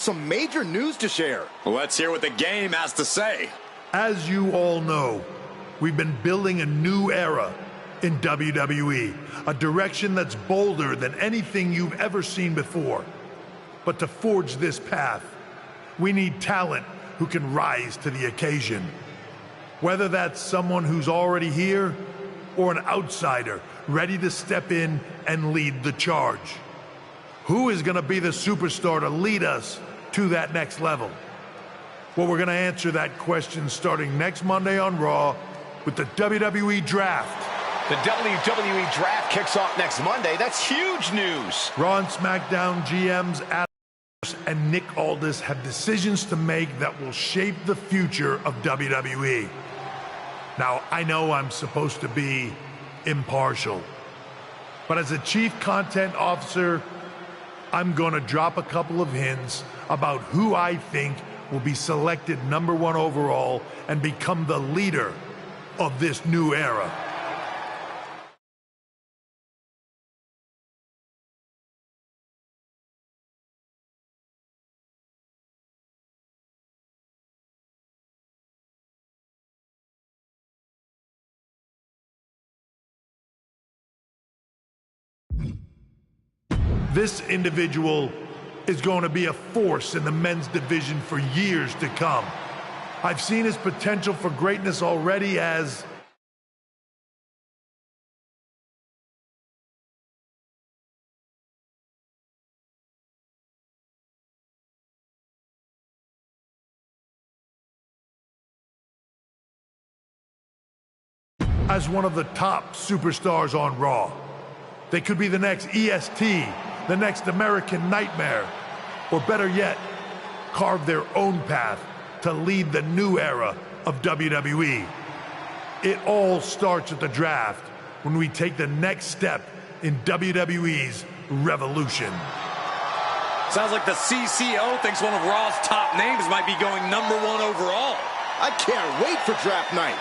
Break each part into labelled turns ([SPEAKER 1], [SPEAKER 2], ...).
[SPEAKER 1] some major news to share.
[SPEAKER 2] Let's hear what the game has to say.
[SPEAKER 3] As you all know, we've been building a new era in WWE, a direction that's bolder than anything you've ever seen before. But to forge this path, we need talent who can rise to the occasion. Whether that's someone who's already here or an outsider ready to step in and lead the charge. Who is going to be the superstar to lead us to that next level? Well, we're going to answer that question starting next Monday on Raw with the WWE Draft.
[SPEAKER 4] The WWE Draft kicks off next Monday. That's huge news.
[SPEAKER 3] Raw and SmackDown GMs Adam and Nick Aldis have decisions to make that will shape the future of WWE. Now, I know I'm supposed to be impartial, but as a chief content officer, I'm going to drop a couple of hints about who I think will be selected #1 overall and become the leader of this new era. This individual is going to be a force in the men's division for years to come. I've seen his potential for greatness already as one of the top superstars on Raw. They could be the next EST, the next American Nightmare, or better yet, carve their own path to lead the new era of WWE. It all starts at the draft when we take the next step in WWE's revolution.
[SPEAKER 2] Sounds like the CCO thinks one of Raw's top names might be going #1 overall.
[SPEAKER 1] I can't wait for draft night.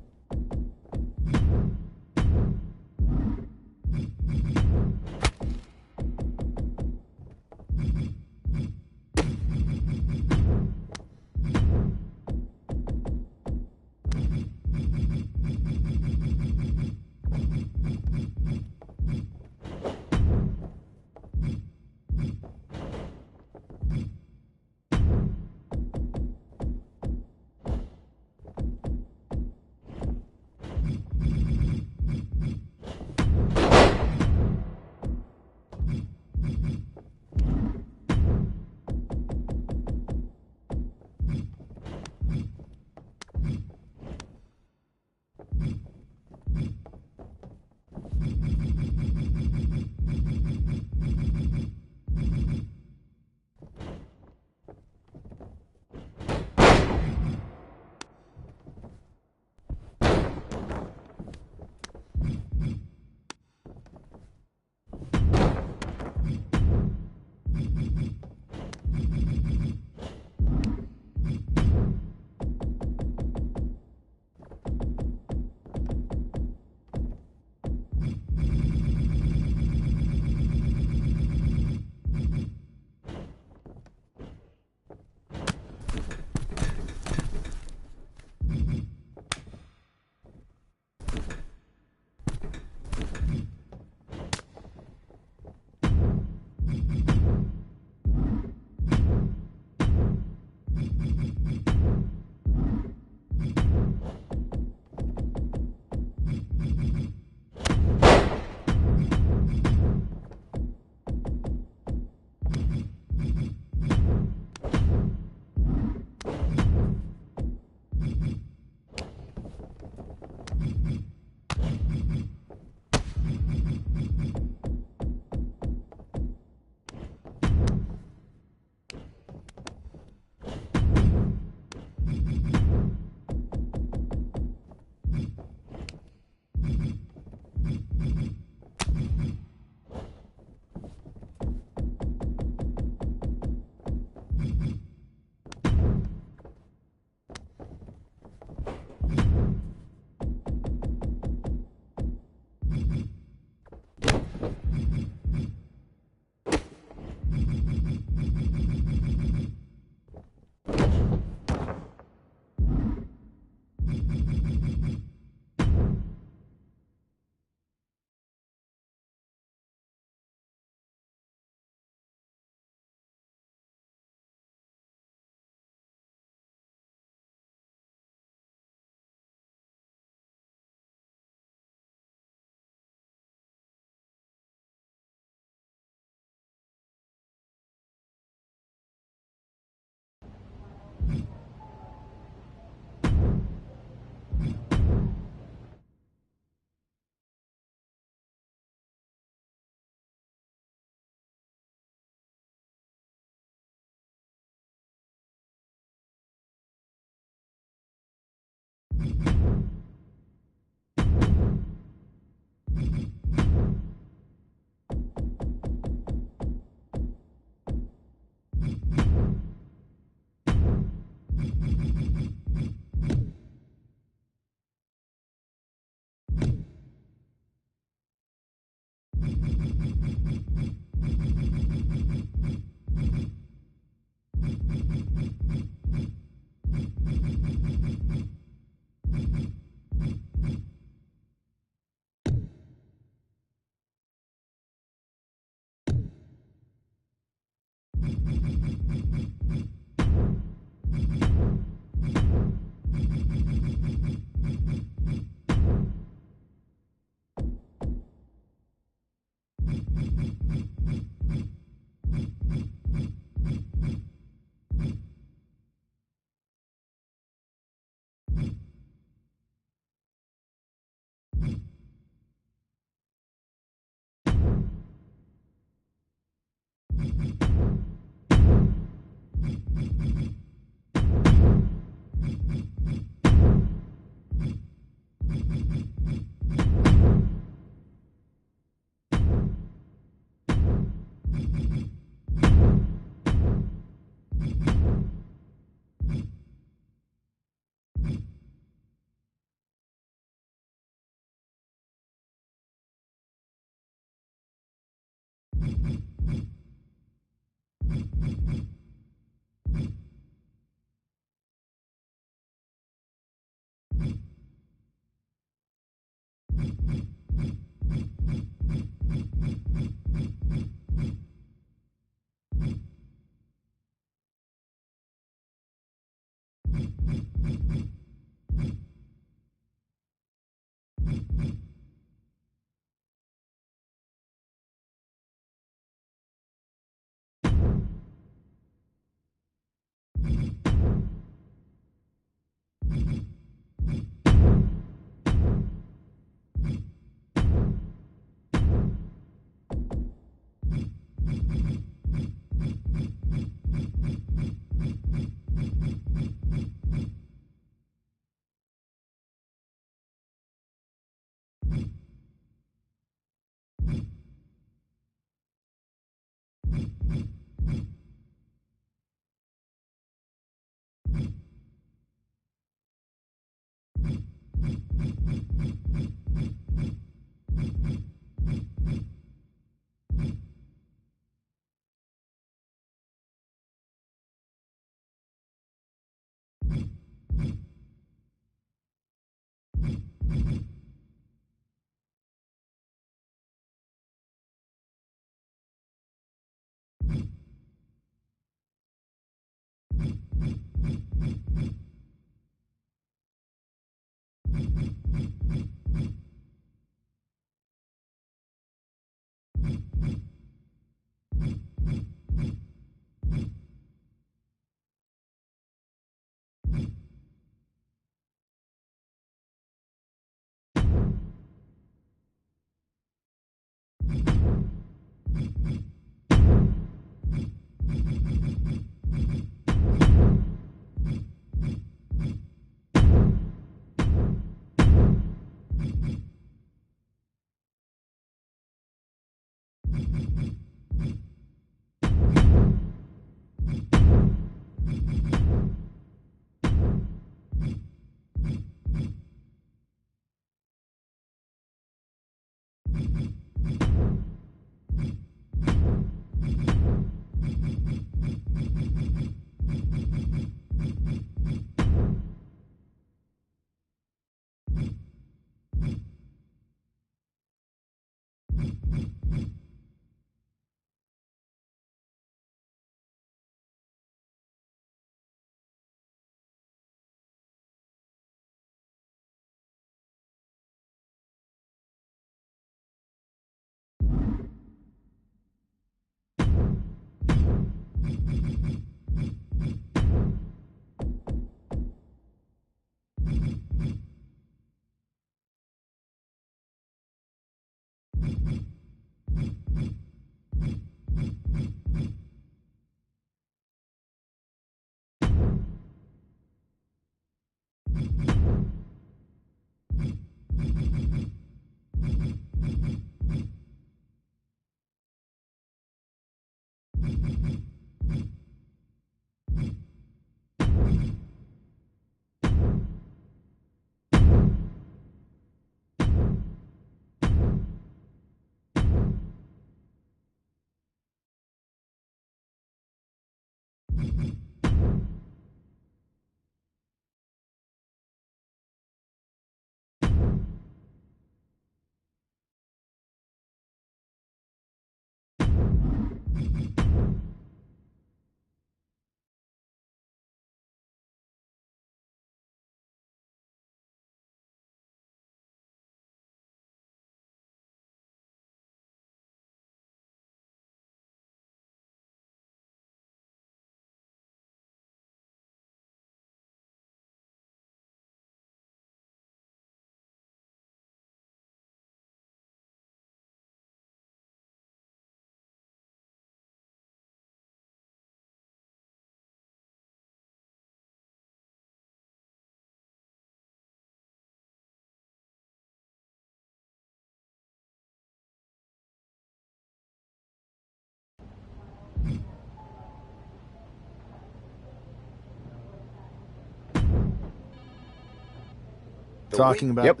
[SPEAKER 5] Talking about.
[SPEAKER 4] Yep.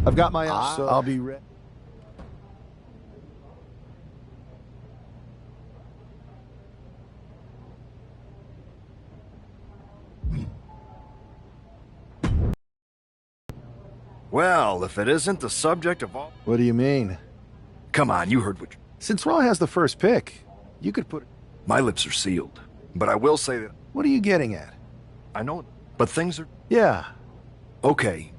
[SPEAKER 5] I've got my so I'll be ready.
[SPEAKER 6] Well, if it isn't the subject of all...
[SPEAKER 5] What do you mean?
[SPEAKER 6] Come on, you heard what...
[SPEAKER 5] Since Raw has the first pick, you could put...
[SPEAKER 6] My lips are sealed. But I will say that...
[SPEAKER 5] What are you getting at?
[SPEAKER 6] I know, but things are...
[SPEAKER 5] Yeah.
[SPEAKER 6] Okay.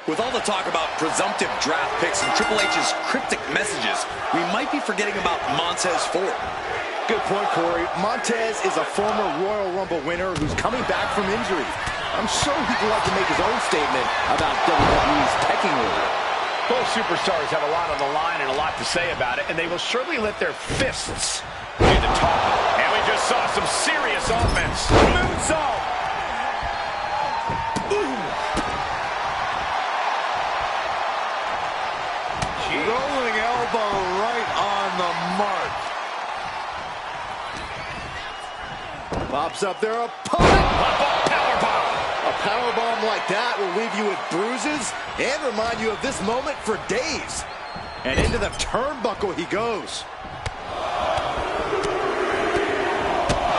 [SPEAKER 2] With all the talk about presumptive draft picks and Triple H's cryptic messages, we might be forgetting about Montez Ford.
[SPEAKER 1] Good point, Corey. Montez is a former Royal Rumble winner who's coming back from injury. I'm sure he'd like to make his own statement about WWE's pecking order.
[SPEAKER 4] Both superstars have a lot on the line and a lot to say about it, and they will surely let their fists do the talking. And we just saw some serious offense. Moonsault!
[SPEAKER 1] Rolling elbow right on the mark. Pops up their opponent.
[SPEAKER 4] Powerbomb!
[SPEAKER 1] A powerbomb like that will leave you with bruises and remind you of this moment for days. And into the turnbuckle he goes.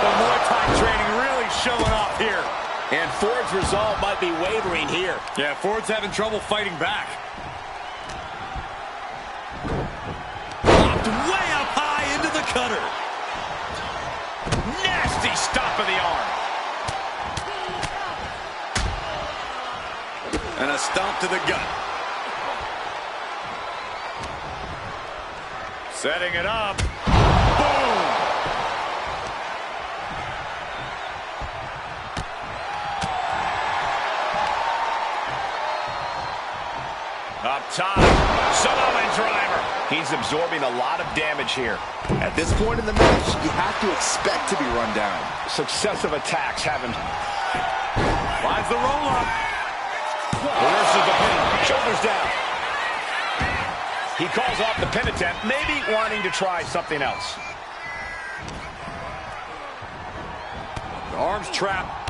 [SPEAKER 2] The Muay Thai training really showing off here.
[SPEAKER 4] And Ford's resolve might be wavering here.
[SPEAKER 2] Yeah, Ford's having trouble fighting back. Popped way up high into the cutter.
[SPEAKER 4] Nasty stop of the arm.
[SPEAKER 2] And a stomp to the gut. Setting it up. Boom!
[SPEAKER 4] Up top, Samoan driver. He's absorbing a lot of damage here.
[SPEAKER 1] At this point in the match, you have to expect to be run down.
[SPEAKER 4] Successive attacks haven't.
[SPEAKER 2] Finds the roll-up.
[SPEAKER 4] Reverses the pin. Shoulders down. He calls off the pin attempt, maybe wanting to try something else.
[SPEAKER 2] The arms trapped.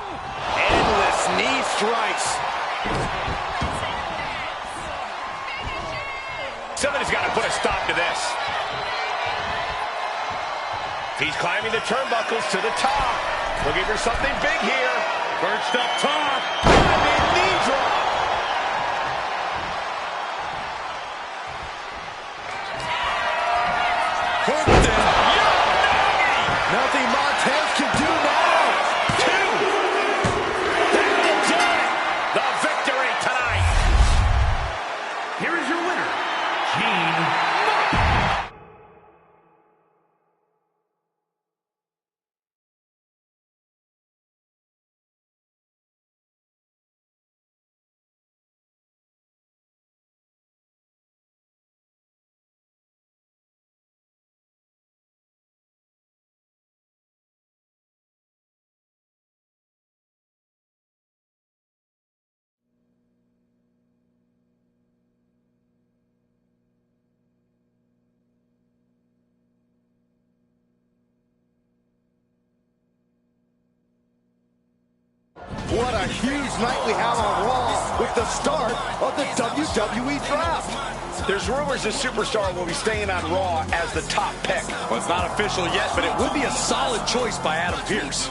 [SPEAKER 1] Endless knee strikes.
[SPEAKER 4] Somebody's got to put a stop to this. He's climbing the turnbuckles to the top. Looking for something big here.
[SPEAKER 2] Perched up top.
[SPEAKER 4] Diving knee drop.
[SPEAKER 2] Hooked in.
[SPEAKER 1] Nothing Montez can do now.
[SPEAKER 4] Two. That will do it. The victory tonight.
[SPEAKER 7] Here is your winner, Gene.
[SPEAKER 1] What a huge night we have on Raw with the start of the WWE Draft.
[SPEAKER 4] There's rumors this superstar will be staying on Raw as the top pick.
[SPEAKER 2] Well, it's not official yet, but it would be a solid choice by Adam Pearce.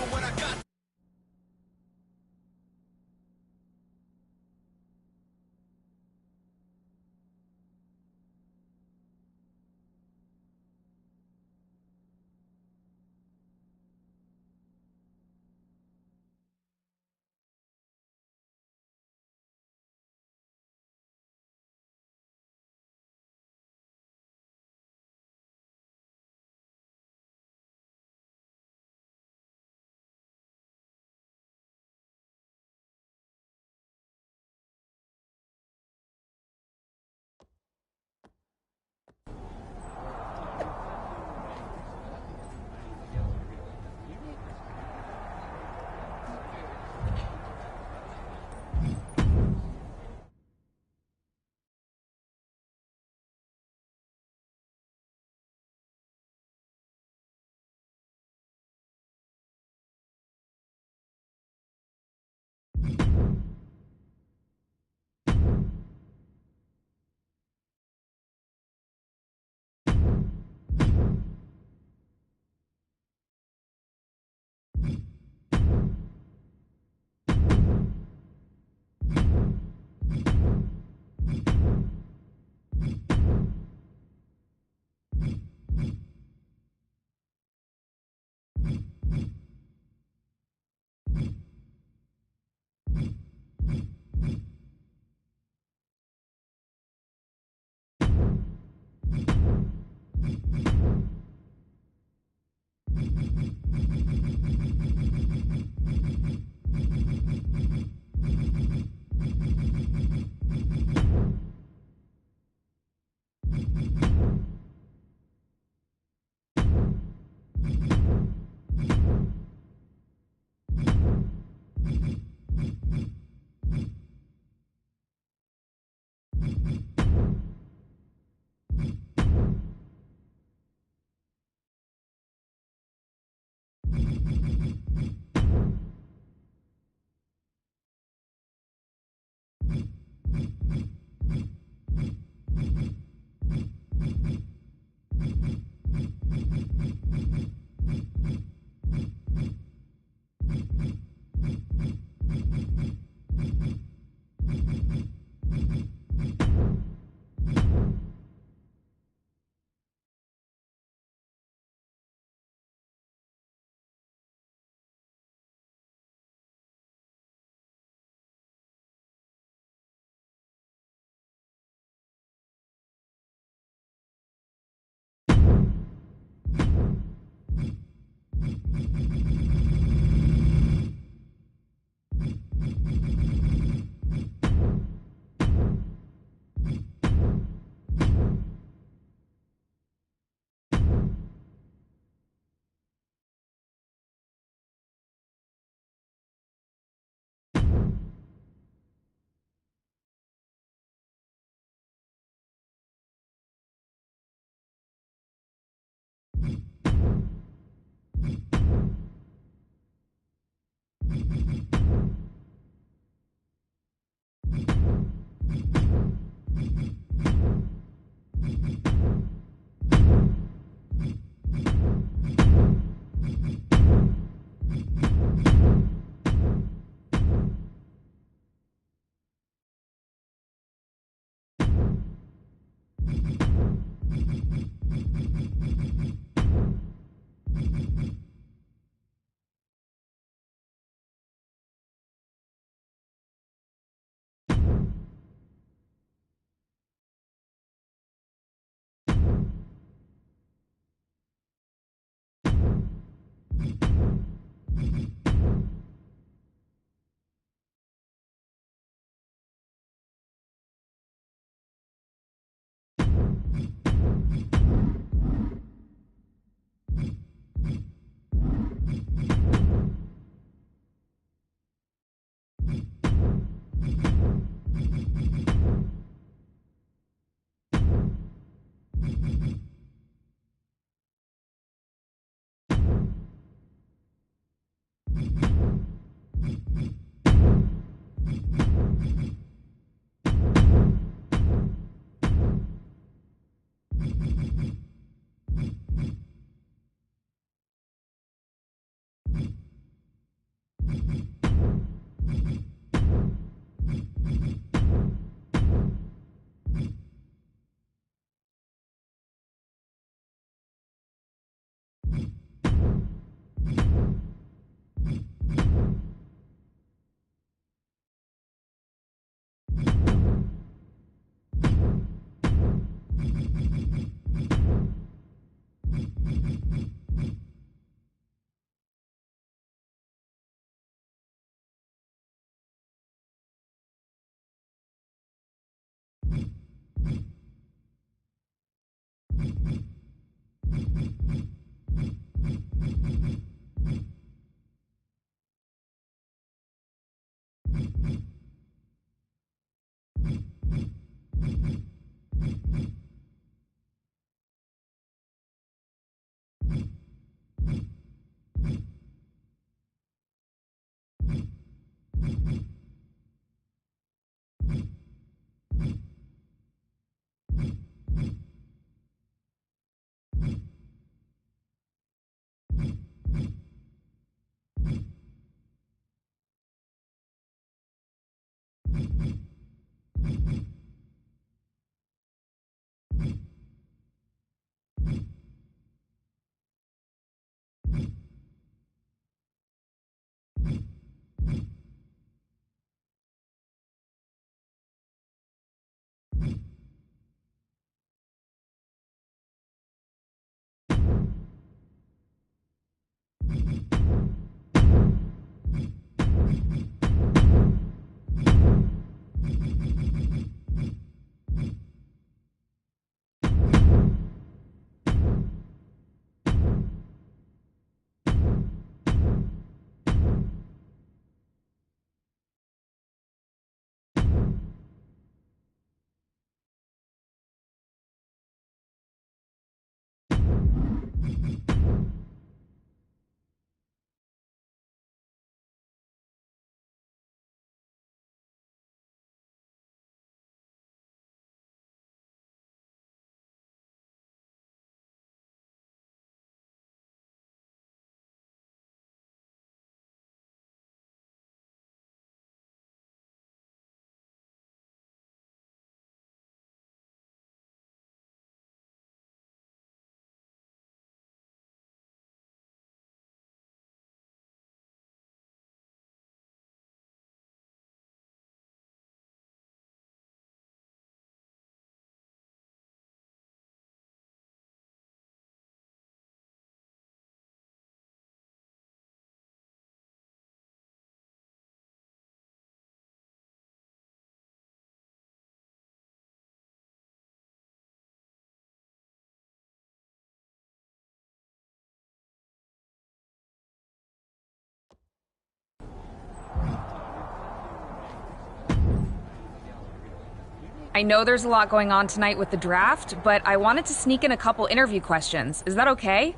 [SPEAKER 8] I know there's a lot going on tonight with the draft, but I wanted to sneak in a couple interview questions. Is that okay?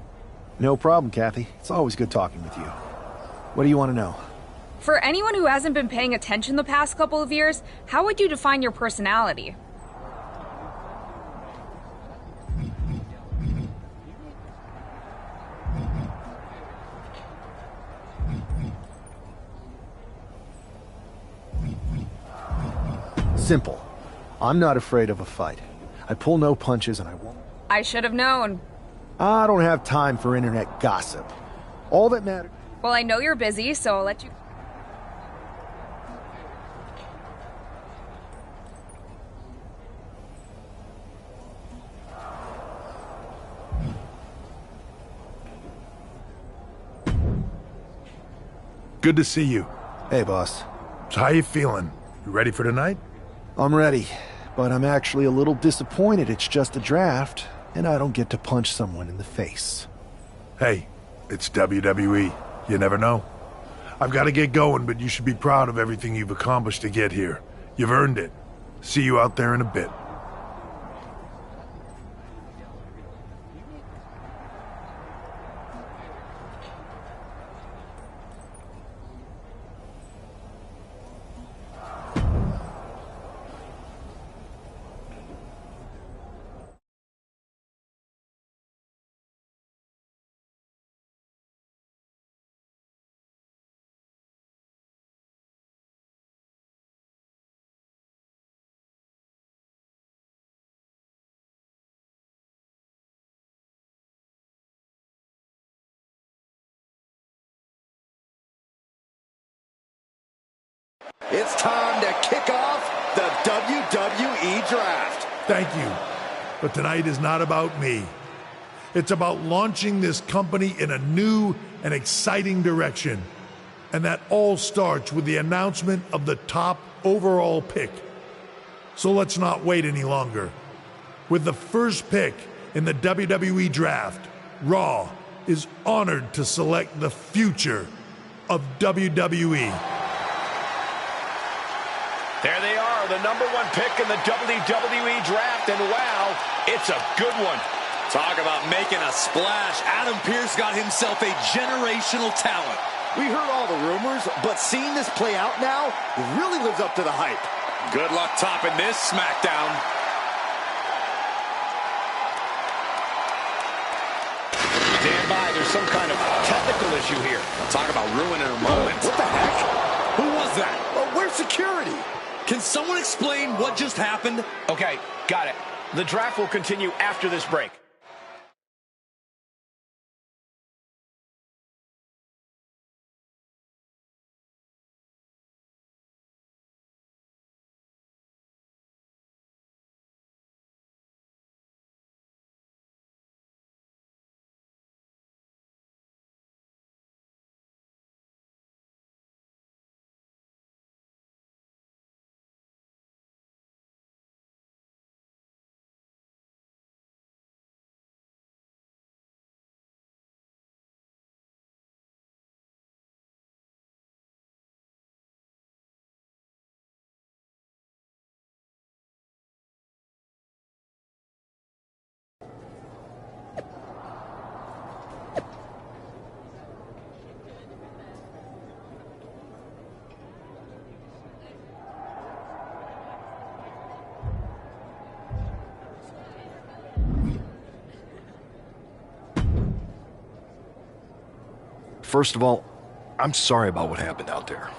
[SPEAKER 5] No problem, Kathy. It's always good talking with you. What do you want to know?
[SPEAKER 8] For anyone who hasn't been paying attention the past couple of years, how would you define your personality?
[SPEAKER 5] Simple. I'm not afraid of a fight. I pull no punches and I won't.
[SPEAKER 8] I should have known.
[SPEAKER 5] I don't have time for internet gossip. All that matters...
[SPEAKER 8] Well, I know you're busy, so I'll let you...
[SPEAKER 3] Good to see you.
[SPEAKER 5] Hey, boss.
[SPEAKER 3] So how you feeling? You ready for tonight?
[SPEAKER 5] I'm ready, but I'm actually a little disappointed it's just a draft, and I don't get to punch someone in the face.
[SPEAKER 3] Hey, it's WWE. You never know. I've got to get going, but you should be proud of everything you've accomplished to get here. You've earned it. See you out there in a bit.
[SPEAKER 1] It's time to kick off the WWE Draft.
[SPEAKER 3] Thank you. But tonight is not about me. It's about launching this company in a new and exciting direction. And that all starts with the announcement of the top overall pick. So let's not wait any longer. With the first pick in the WWE Draft, Raw is honored to select the future of WWE.
[SPEAKER 4] There they are, the #1 pick in the WWE Draft, and wow, it's a good one.
[SPEAKER 2] Talk about making a splash. Adam Pearce got himself a generational talent.
[SPEAKER 1] We heard all the rumors, but seeing this play out now really lives up to the hype.
[SPEAKER 2] Good luck topping this SmackDown.
[SPEAKER 4] Stand by, there's some kind of technical issue here.
[SPEAKER 2] Talk about ruining a moment.
[SPEAKER 1] What the heck?
[SPEAKER 2] Who was that?
[SPEAKER 1] Where's security?
[SPEAKER 2] Can someone explain what just happened?
[SPEAKER 4] Okay, got it. The draft will continue after this break.
[SPEAKER 6] First of all, I'm sorry about what happened out there.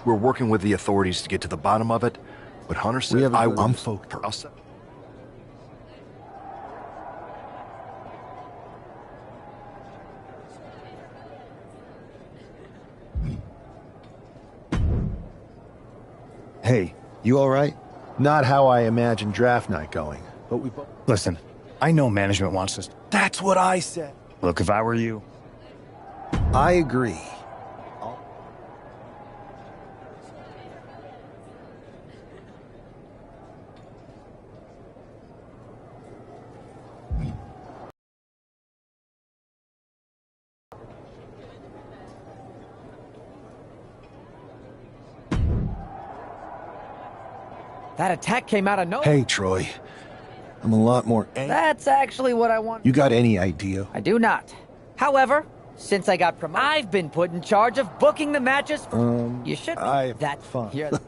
[SPEAKER 6] We're working with the authorities to get to the bottom of it, but Hunter said
[SPEAKER 5] I'm focused. Hey, you all right? Not how I imagined draft night going, but we both...
[SPEAKER 9] Listen, I know management wants us.
[SPEAKER 5] That's what I said.
[SPEAKER 9] Look, if I were you...
[SPEAKER 5] I agree.
[SPEAKER 10] That attack came out of nowhere.
[SPEAKER 5] Hey, Troy. I'm a lot more
[SPEAKER 10] That's actually what I want.
[SPEAKER 5] You got any idea?
[SPEAKER 10] I do not. However, since I got promoted, I've been put in charge of booking the matches. You should be.
[SPEAKER 5] That's fun.
[SPEAKER 10] You're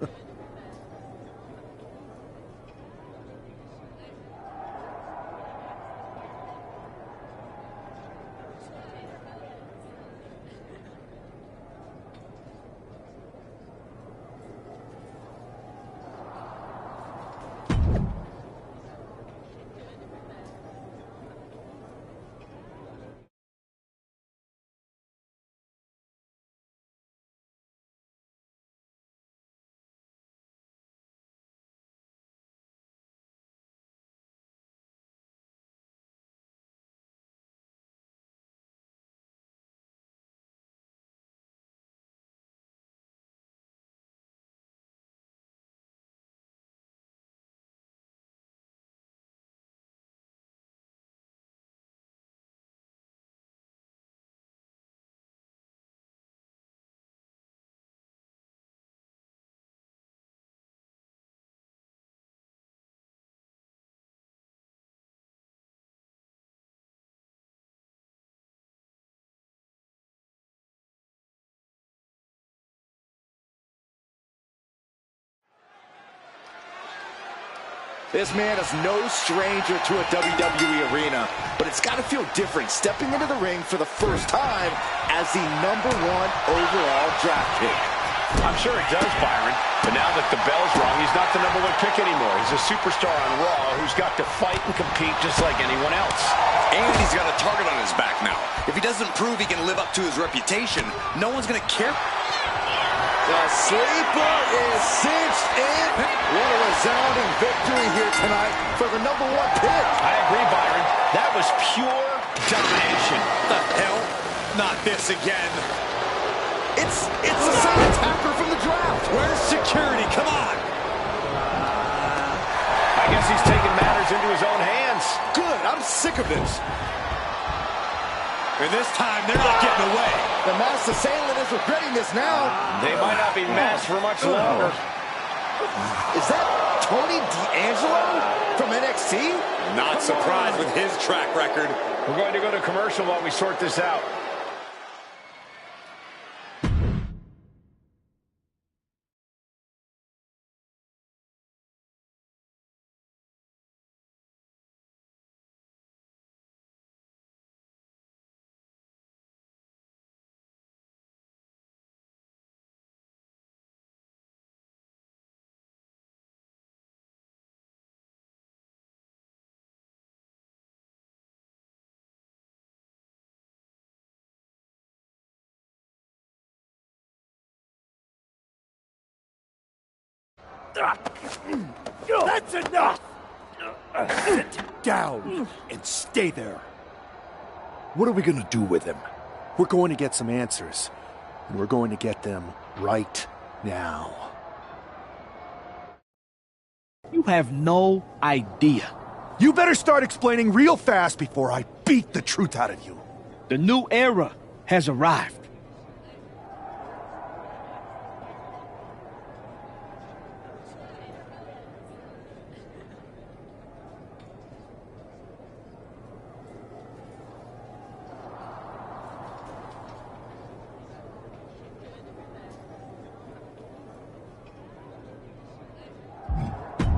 [SPEAKER 1] This man is no stranger to a WWE arena, but it's got to feel different stepping into the ring for the first time as the #1 overall draft pick.
[SPEAKER 4] I'm sure it does, Byron. But now that the bell's rung, he's not the #1 pick anymore. He's a superstar on Raw who's got to fight and compete just like anyone else.
[SPEAKER 2] And he's got a target on his back now. If he doesn't prove he can live up to his reputation, no one's going to care.
[SPEAKER 1] The sleeper is cinched in. What a resounding victory here tonight for the #1 pick.
[SPEAKER 4] I agree, Byron. That was pure domination.
[SPEAKER 2] The hell? Not this again.
[SPEAKER 1] It's the same attacker from the draft.
[SPEAKER 2] Where's security? Come on.
[SPEAKER 4] I guess he's taking matters into his own hands.
[SPEAKER 1] Good. I'm sick of this.
[SPEAKER 2] And this time, they're not getting away.
[SPEAKER 1] The masked assailant is regretting this now.
[SPEAKER 4] They might not be masked for much longer.
[SPEAKER 1] Is that Tony D'Angelo from NXT?
[SPEAKER 2] Not surprised with his track record.
[SPEAKER 4] We're going to go to commercial while we sort this out.
[SPEAKER 11] That's enough! Sit down and stay there.
[SPEAKER 5] What are we gonna do with him? We're going to get some answers. And we're going to get them right now.
[SPEAKER 11] You have no idea. You better start explaining real fast before I beat the truth out of you. The new era has arrived.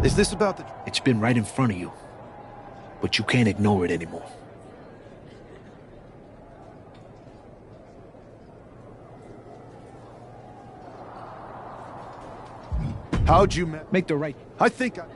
[SPEAKER 5] Is this about the...
[SPEAKER 11] It's been right in front of you, but you can't ignore it anymore.
[SPEAKER 5] How'd you...
[SPEAKER 11] Make the right...
[SPEAKER 5] I think I...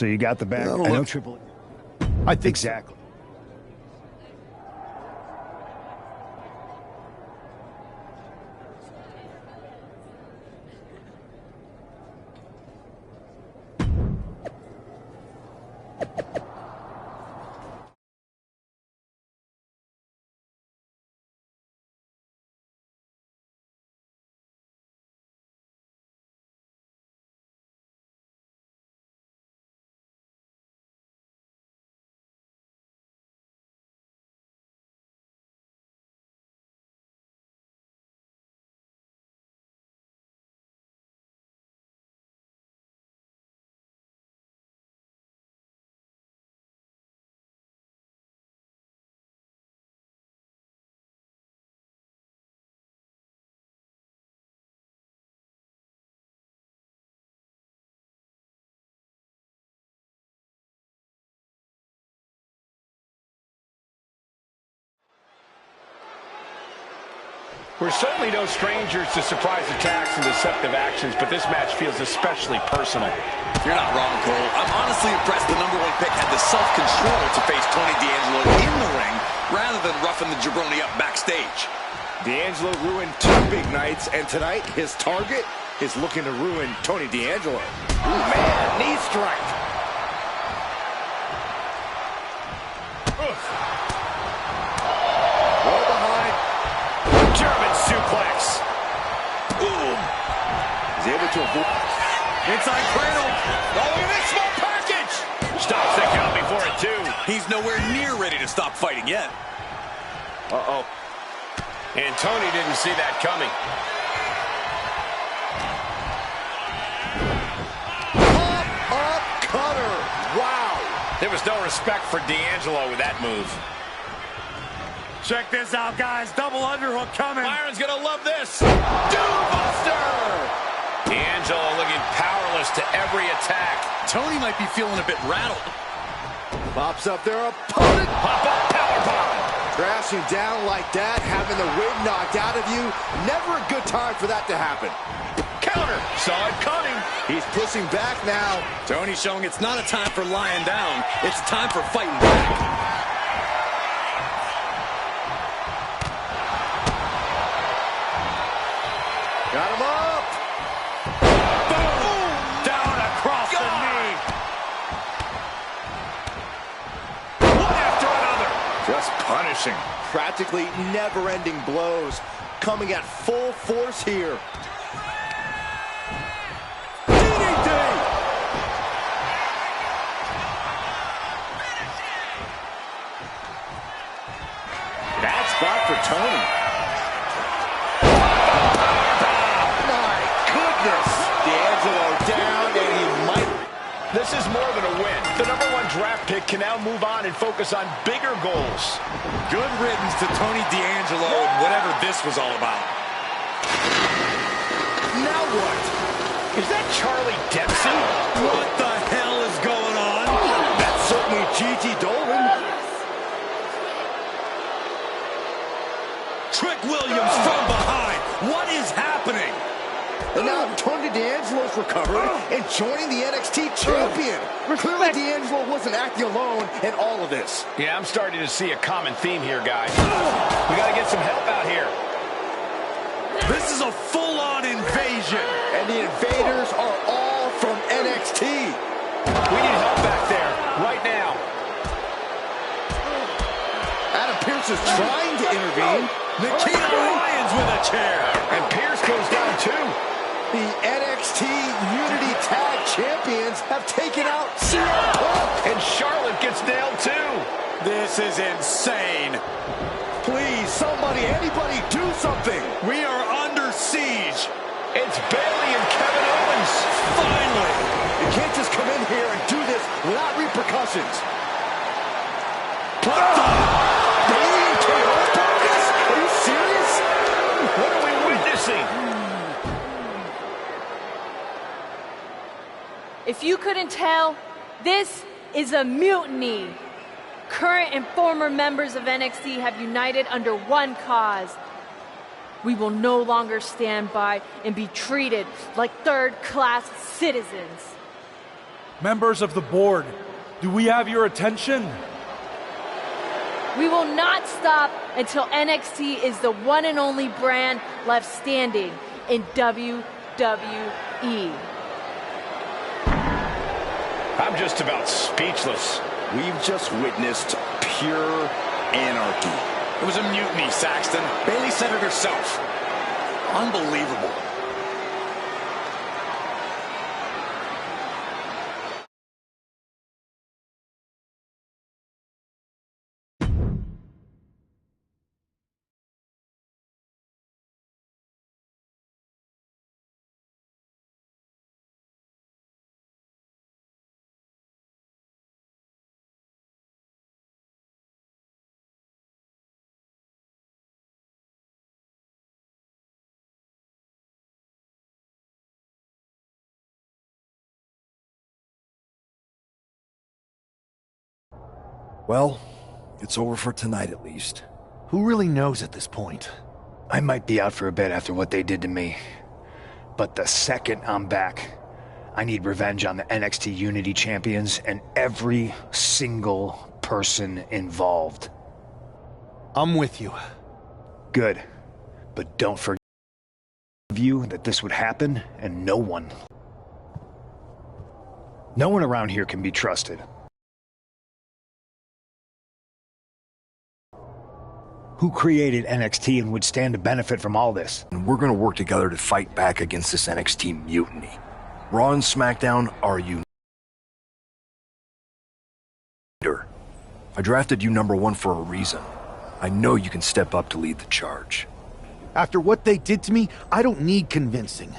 [SPEAKER 9] So you got the back.
[SPEAKER 5] No,
[SPEAKER 9] I know
[SPEAKER 5] look-
[SPEAKER 9] Triple.
[SPEAKER 5] I think so.
[SPEAKER 9] Exactly.
[SPEAKER 4] We're certainly no strangers to surprise attacks and deceptive actions, but this match feels especially personal.
[SPEAKER 2] You're not wrong, Cole. I'm honestly impressed the #1 pick had the self-control to face Tony D'Angelo in the ring rather than roughing the jabroni up backstage.
[SPEAKER 1] D'Angelo ruined 2 big nights, and tonight his target is looking to ruin Tony D'Angelo. Ooh, man, knee strike. Roll behind.
[SPEAKER 4] German suplex.
[SPEAKER 1] Boom. He's able to avoid.
[SPEAKER 2] Inside cradle.
[SPEAKER 4] Oh, look at this small package. Stops the count before it, too.
[SPEAKER 2] He's nowhere near ready to stop fighting yet.
[SPEAKER 4] Uh-oh. And Tony didn't see that coming.
[SPEAKER 1] Up cutter. Wow.
[SPEAKER 4] There was no respect for D'Angelo with that move.
[SPEAKER 7] Check this out, guys. Double underhook coming.
[SPEAKER 4] Byron's gonna love this. Doombuster! D'Angelo looking powerless to every attack.
[SPEAKER 2] Tony might be feeling a bit rattled.
[SPEAKER 1] Pops up their opponent.
[SPEAKER 4] Pop-up powerbomb.
[SPEAKER 1] Crashing down like that, having the wind knocked out of you. Never a good time for that to happen.
[SPEAKER 4] Counter. Saw it coming.
[SPEAKER 1] He's pushing back now.
[SPEAKER 2] Tony's showing it's not a time for lying down. It's a time for fighting back.
[SPEAKER 1] Got him up.
[SPEAKER 7] Boom! Down across the knee.
[SPEAKER 4] One after another.
[SPEAKER 1] Just punishing. Practically never-ending blows. Coming at full force here. DDT! Bad spot for Tony.
[SPEAKER 4] This is more than a win. The #1 draft pick can now move on and focus on bigger goals.
[SPEAKER 2] Good riddance to Tony D'Angelo and whatever this was all about.
[SPEAKER 1] Now what?
[SPEAKER 4] Is that Charlie Dempsey?
[SPEAKER 2] What the hell is going on?
[SPEAKER 1] That's certainly Gigi Dolan.
[SPEAKER 2] Trick Williams from behind. What is happening?
[SPEAKER 1] And now Tony D'Angelo's recovered and joining the NXT champion. Clearly D'Angelo wasn't acting alone in all of this.
[SPEAKER 4] Yeah, I'm starting to see a common theme here, guys. We got to get some help out here.
[SPEAKER 2] This is a full-on invasion.
[SPEAKER 1] And the invaders are all from NXT.
[SPEAKER 4] We need help back there, right now.
[SPEAKER 1] Adam Pearce is trying to intervene.
[SPEAKER 2] Nikita Lyons with a chair.
[SPEAKER 4] And Pierce goes down, too.
[SPEAKER 1] The NXT Unity Tag Champions have taken out CM Punk.
[SPEAKER 4] And Charlotte gets nailed, too.
[SPEAKER 2] This is insane.
[SPEAKER 1] Please, somebody, anybody, do something.
[SPEAKER 2] We are under siege.
[SPEAKER 4] It's Bayley and Kevin Owens.
[SPEAKER 2] Finally.
[SPEAKER 1] You can't just come in here and do this without repercussions.
[SPEAKER 2] What the?
[SPEAKER 1] Bayley and KO focus? Are you serious?
[SPEAKER 4] What are we witnessing?
[SPEAKER 12] If you couldn't tell, this is a mutiny. Current and former members of NXT have united under one cause. We will no longer stand by and be treated like third-class citizens.
[SPEAKER 7] Members of the board, do we have your attention?
[SPEAKER 12] We will not stop until NXT is the one and only brand left standing in WWE.
[SPEAKER 4] I'm just about speechless.
[SPEAKER 1] We've just witnessed pure anarchy.
[SPEAKER 2] It was a mutiny, Saxton. Bayley said it herself. Unbelievable.
[SPEAKER 6] Well, it's over for tonight at least.
[SPEAKER 5] Who really knows at this point?
[SPEAKER 9] I might be out for a bit after what they did to me. But the second I'm back, I need revenge on the NXT Unity Champions and every single person involved.
[SPEAKER 5] I'm with you.
[SPEAKER 9] Good. But don't forget you that this would happen, and no one around here can be trusted. Who created NXT and would stand to benefit from all this?
[SPEAKER 6] And we're gonna work together to fight back against this NXT mutiny. Raw and SmackDown are united. I drafted you #1 for a reason. I know you can step up to lead the charge.
[SPEAKER 5] After what they did to me, I don't need convincing.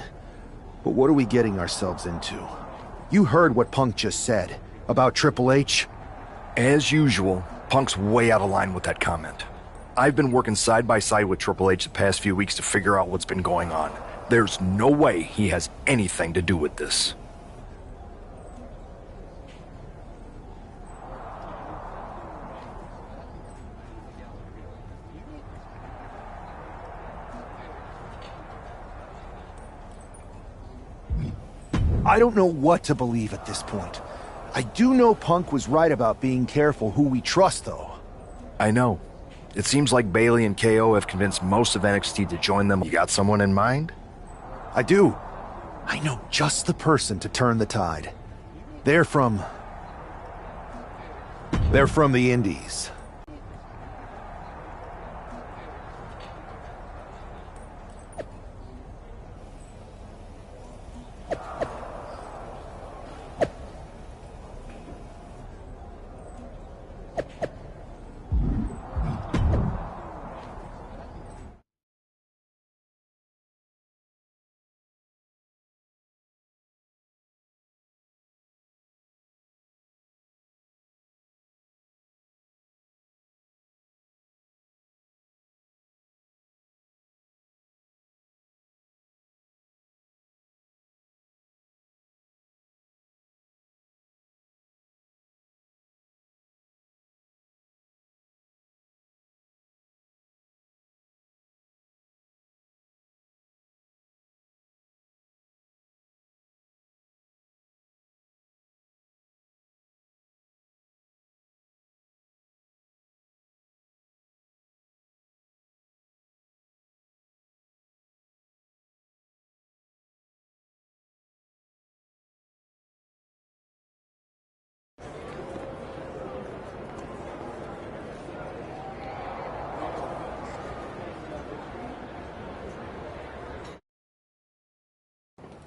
[SPEAKER 5] But what are we getting ourselves into? You heard what Punk just said about Triple H.
[SPEAKER 6] As usual, Punk's way out of line with that comment. I've been working side by side with Triple H the past few weeks to figure out what's been going on. There's no way he has anything to do with this.
[SPEAKER 5] I don't know what to believe at this point. I do know Punk was right about being careful who we trust, though.
[SPEAKER 6] I know. It seems like Bayley and KO have convinced most of NXT to join them. You got someone in mind?
[SPEAKER 5] I do. I know just the person to turn the tide. They're from the Indies.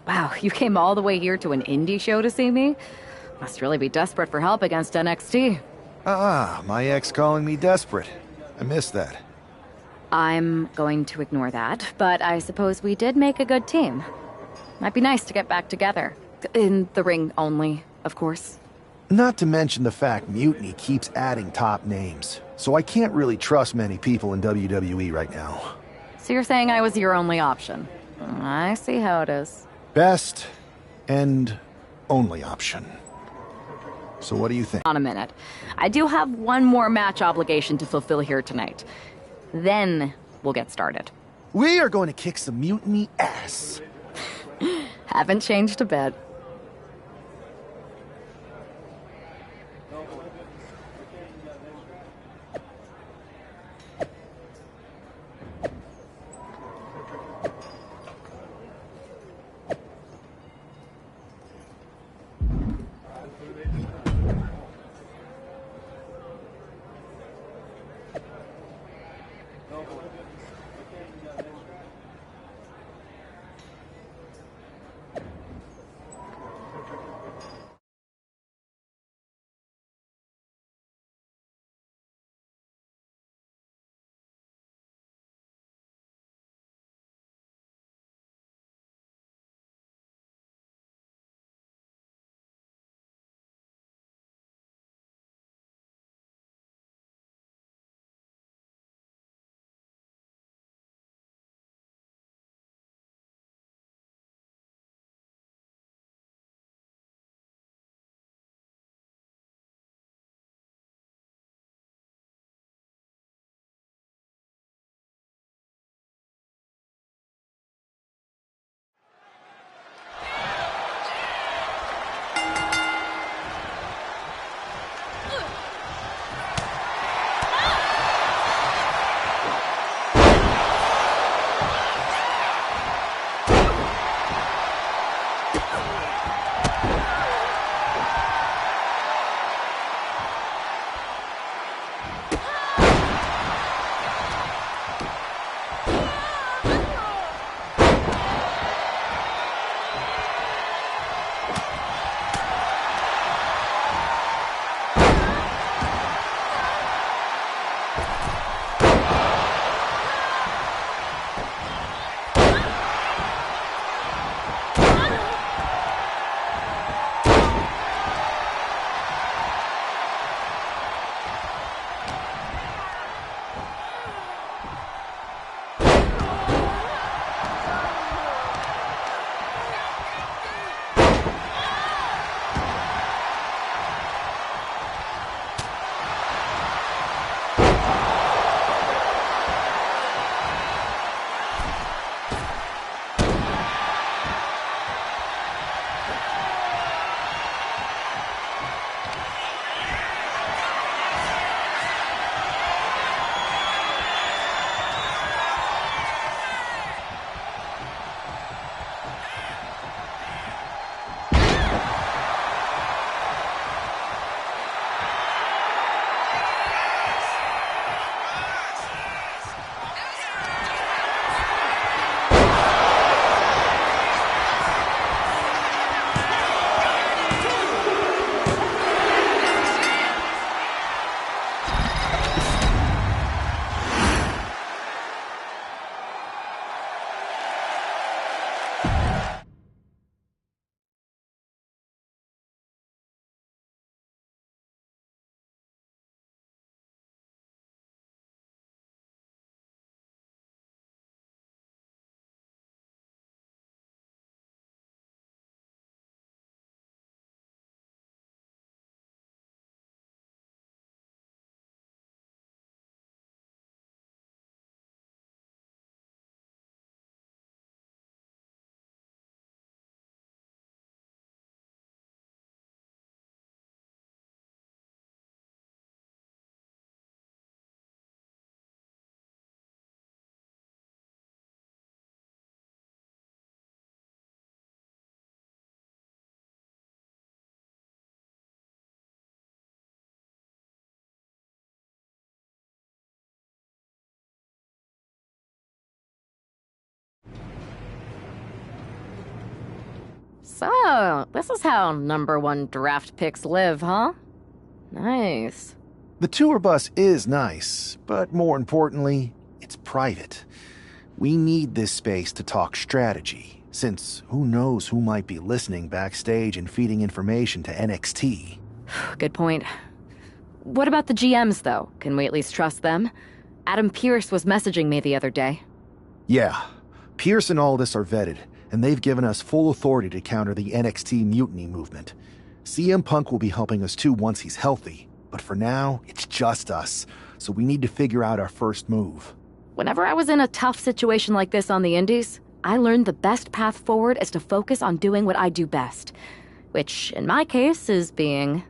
[SPEAKER 8] Wow, you came all the way here to an indie show to see me? Must really be desperate for help against NXT.
[SPEAKER 5] My ex calling me desperate. I missed that.
[SPEAKER 8] I'm going to ignore that, but I suppose we did make a good team. Might be nice to get back together. In the ring only, of course.
[SPEAKER 5] Not to mention the fact Mutiny keeps adding top names, so I can't really trust many people in WWE right now.
[SPEAKER 8] So you're saying I was your only option? I see how it is.
[SPEAKER 5] Best and only option. So what do you think?
[SPEAKER 8] On a minute. I do have one more match obligation to fulfill here tonight. Then we'll get started.
[SPEAKER 5] We are going to kick some Mutiny ass.
[SPEAKER 8] Haven't changed a bit. So, this is how #1 draft picks live, huh? Nice.
[SPEAKER 5] The tour bus is nice, but more importantly, it's private. We need this space to talk strategy, since who knows who might be listening backstage and feeding information to NXT.
[SPEAKER 8] Good point. What about the GMs, though? Can we at least trust them? Adam Pearce was messaging me the other day.
[SPEAKER 5] Yeah, Pierce and Aldis are vetted, and they've given us full authority to counter the NXT mutiny movement. CM Punk will be helping us too once he's healthy, but for now, it's just us, so we need to figure out our first move.
[SPEAKER 8] Whenever I was in a tough situation like this on the Indies, I learned the best path forward is to focus on doing what I do best, which, in my case, is being...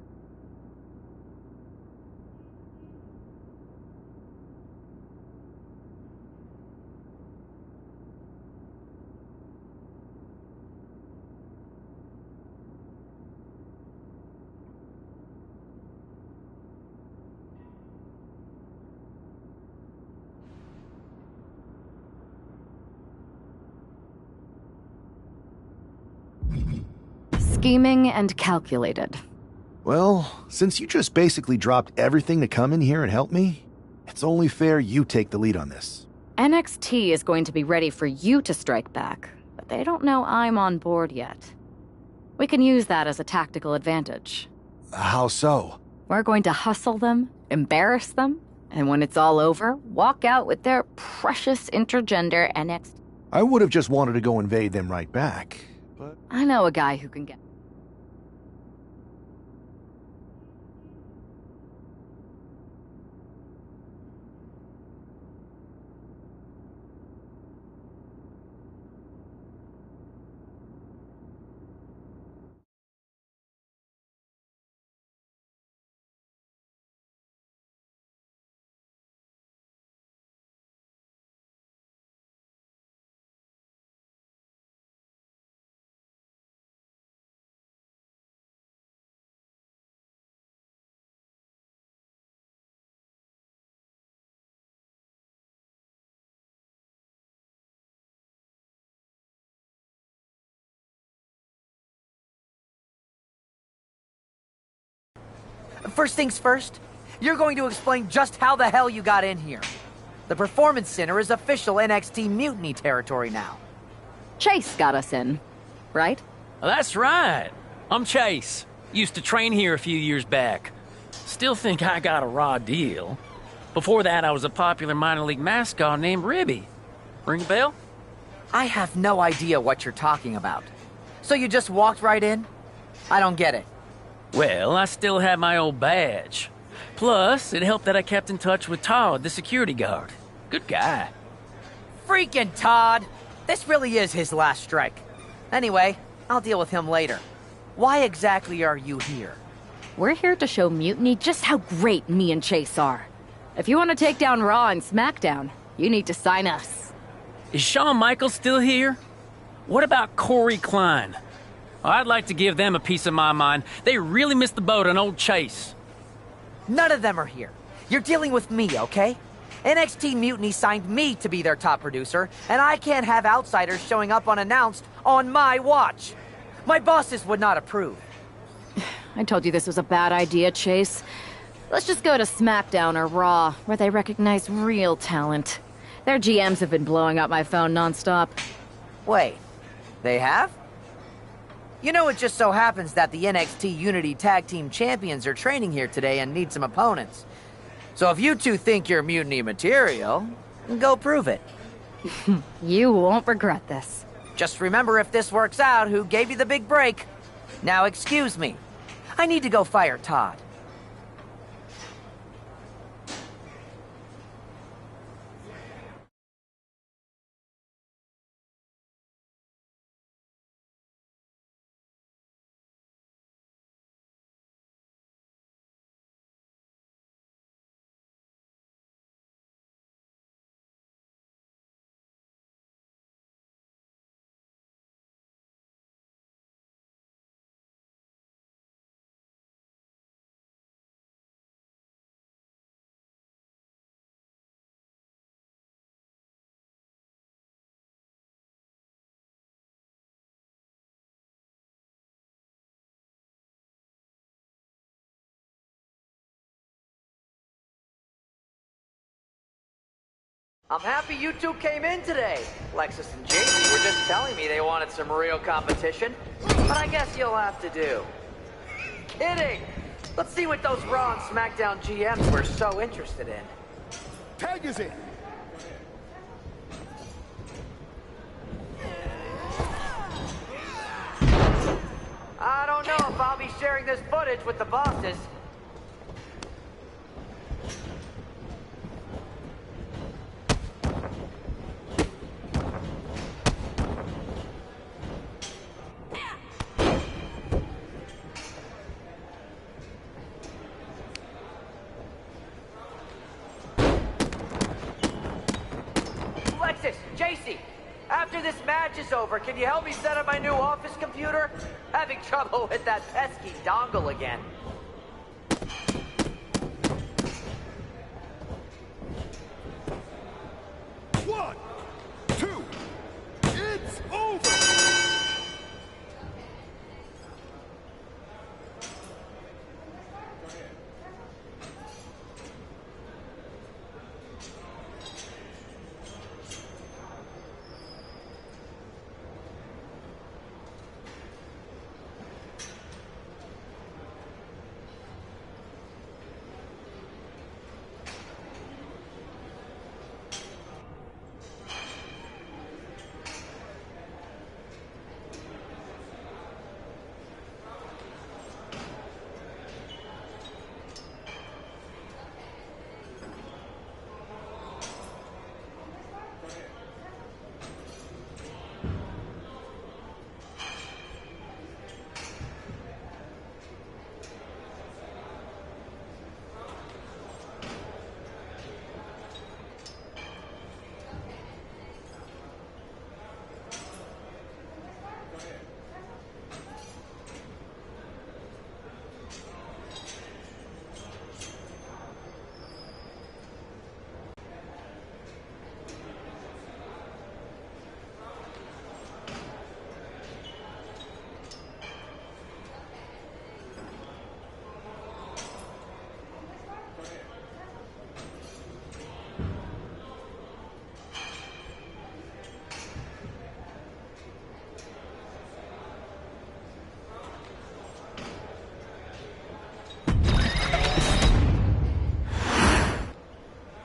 [SPEAKER 8] scheming and calculated.
[SPEAKER 5] Well, since you just basically dropped everything to come in here and help me, it's only fair you take the lead on this.
[SPEAKER 8] NXT is going to be ready for you to strike back, but they don't know I'm on board yet. We can use that as a tactical advantage.
[SPEAKER 5] How so?
[SPEAKER 8] We're going to hustle them, embarrass them, and when it's all over, walk out with their precious intergender NXT.
[SPEAKER 5] I would have just wanted to go invade them right back, but...
[SPEAKER 8] I know a guy who can get...
[SPEAKER 10] First things first, you're going to explain just how the hell you got in here. The Performance Center is official NXT mutiny territory now.
[SPEAKER 8] Chase got us in, right?
[SPEAKER 13] That's right. I'm Chase. Used to train here a few years back. Still think I got a raw deal. Before that, I was a popular minor league mascot named Ribby. Ring a bell?
[SPEAKER 10] I have no idea what you're talking about. So you just walked right in? I don't get it.
[SPEAKER 13] Well, I still have my old badge. Plus, it helped that I kept in touch with Todd, the security guard. Good guy.
[SPEAKER 10] Freaking Todd! This really is his last strike. Anyway, I'll deal with him later. Why exactly are you here?
[SPEAKER 8] We're here to show Mutiny just how great me and Chase are. If you want to take down Raw and SmackDown, you need to sign us.
[SPEAKER 13] Is Shawn Michaels still here? What about Corey Klein? I'd like to give them a piece of my mind. They really missed the boat on old Chase.
[SPEAKER 10] None of them are here. You're dealing with me, okay? NXT Mutiny signed me to be their top producer, and I can't have outsiders showing up unannounced on my watch. My bosses would not approve.
[SPEAKER 8] I told you this was a bad idea, Chase. Let's just go to SmackDown or Raw, where they recognize real talent. Their GMs have been blowing up my phone nonstop.
[SPEAKER 10] Wait, they have? You know, it just so happens that the NXT Unity Tag Team Champions are training here today and need some opponents. So if you two think you're Mutiny material, go prove it.
[SPEAKER 8] You won't regret this.
[SPEAKER 10] Just remember, if this works out, who gave you the big break. Now excuse me. I need to go fire Todd. I'm happy you two came in today. Lexus and JC were just telling me they wanted some real competition, but I guess you'll have to do. Kidding! Let's see what those Raw and SmackDown GMs were so interested in.
[SPEAKER 1] Tag is in.
[SPEAKER 10] I don't know if I'll be sharing this footage with the bosses. Lexus, JC, after this match is over, can you help me set up my new office computer? Having trouble with that pesky dongle again.
[SPEAKER 1] One, two, it's over!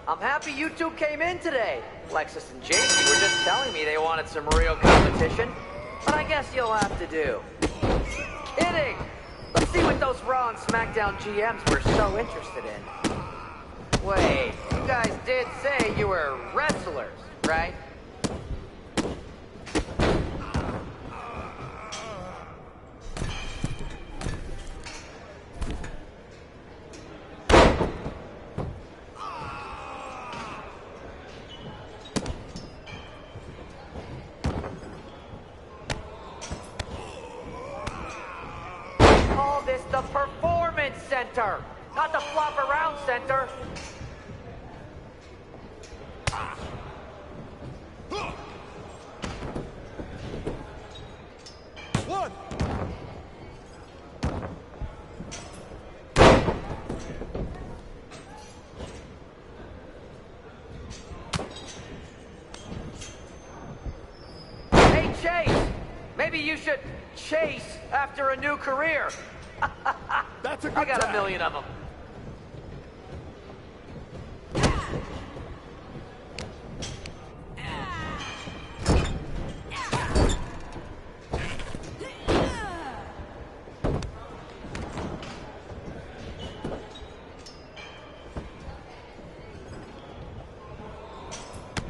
[SPEAKER 10] I'm happy you two came in today. Lexus and JC were just telling me they wanted some real competition, but I guess you'll have to do. Kidding! Let's see what those Raw and SmackDown GMs were so interested in. Wait, you guys did say you were wrestlers, right? Call this the Performance Center, not the Flop Around Center.
[SPEAKER 1] One.
[SPEAKER 10] Hey, Chase! Maybe you should chase after a new career.
[SPEAKER 1] That's a good
[SPEAKER 10] I got a
[SPEAKER 1] tag.
[SPEAKER 10] million of them.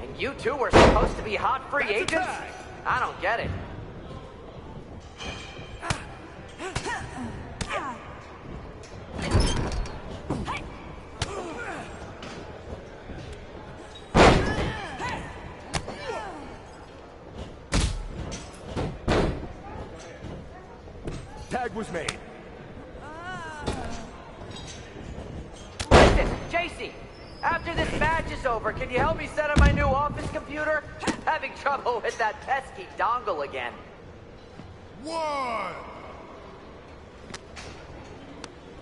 [SPEAKER 10] And you two were supposed to be hot free
[SPEAKER 1] That's a
[SPEAKER 10] agents?
[SPEAKER 1] tag.
[SPEAKER 10] I don't get it.
[SPEAKER 1] Tag was made.
[SPEAKER 10] Listen, JC, after this match is over, can you help me set up my new office computer? Having trouble with that pesky dongle again.
[SPEAKER 1] One.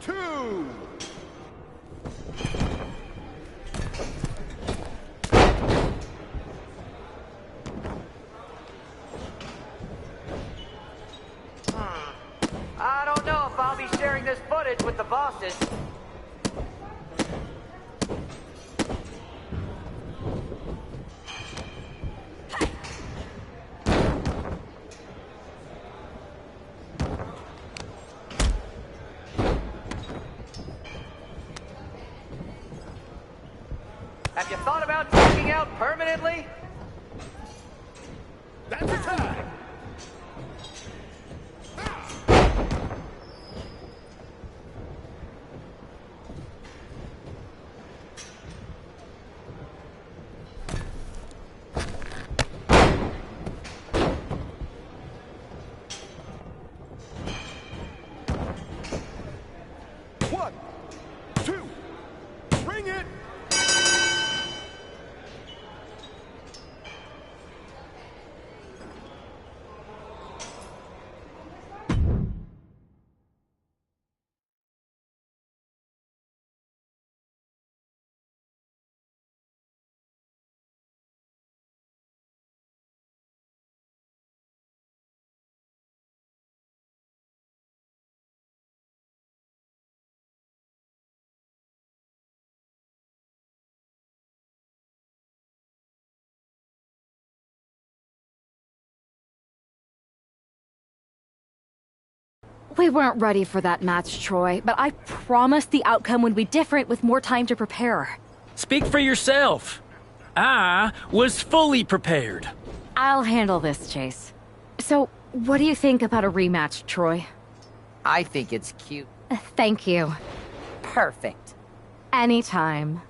[SPEAKER 1] Two.
[SPEAKER 10] sharing this footage with the bosses. Have you thought about checking out permanently?
[SPEAKER 1] That's a tie. One, two, bring it.
[SPEAKER 8] We weren't ready for that match, Troy, but I promise the outcome would be different with more time to prepare.
[SPEAKER 13] Speak for yourself. I was fully prepared.
[SPEAKER 8] I'll handle this, Chase. So, what do you think about a rematch, Troy?
[SPEAKER 10] I think it's cute.
[SPEAKER 8] Thank you.
[SPEAKER 10] Perfect.
[SPEAKER 8] Anytime.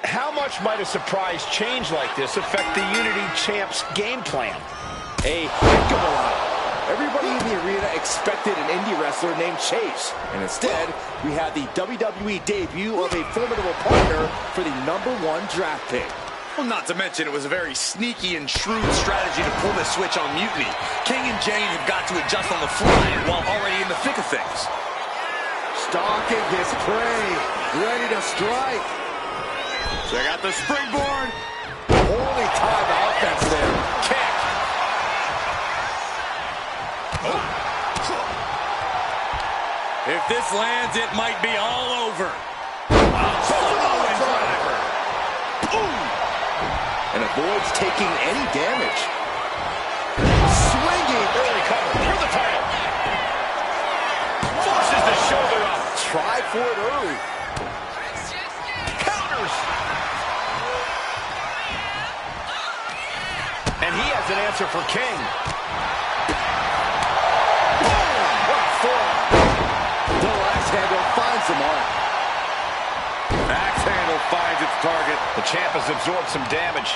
[SPEAKER 4] How much might a surprise change like this affect the Unity Champs' game plan?
[SPEAKER 1] A heck of a lot. Everybody in the arena expected an indie wrestler named Chase. And instead, we had the WWE debut of a formidable partner for the #1 draft pick.
[SPEAKER 2] Well, not to mention it was a very sneaky and shrewd strategy to pull the switch on Mutiny. King and Jane have got to adjust on the fly while already in the thick of things.
[SPEAKER 1] Stalking his prey, ready to strike.
[SPEAKER 2] Check out the springboard.
[SPEAKER 1] Holy time offense there.
[SPEAKER 2] Kick. Oh. If this lands, it might be all over.
[SPEAKER 1] And avoids taking any damage. Swinging.
[SPEAKER 4] Early cover for the title. Forces the shoulder up.
[SPEAKER 1] Try for it early.
[SPEAKER 4] Counters. And he has an answer for King.
[SPEAKER 1] Boom! What a forearm. The axe handle finds the mark.
[SPEAKER 2] Axe handle finds its target.
[SPEAKER 4] The champ has absorbed some damage.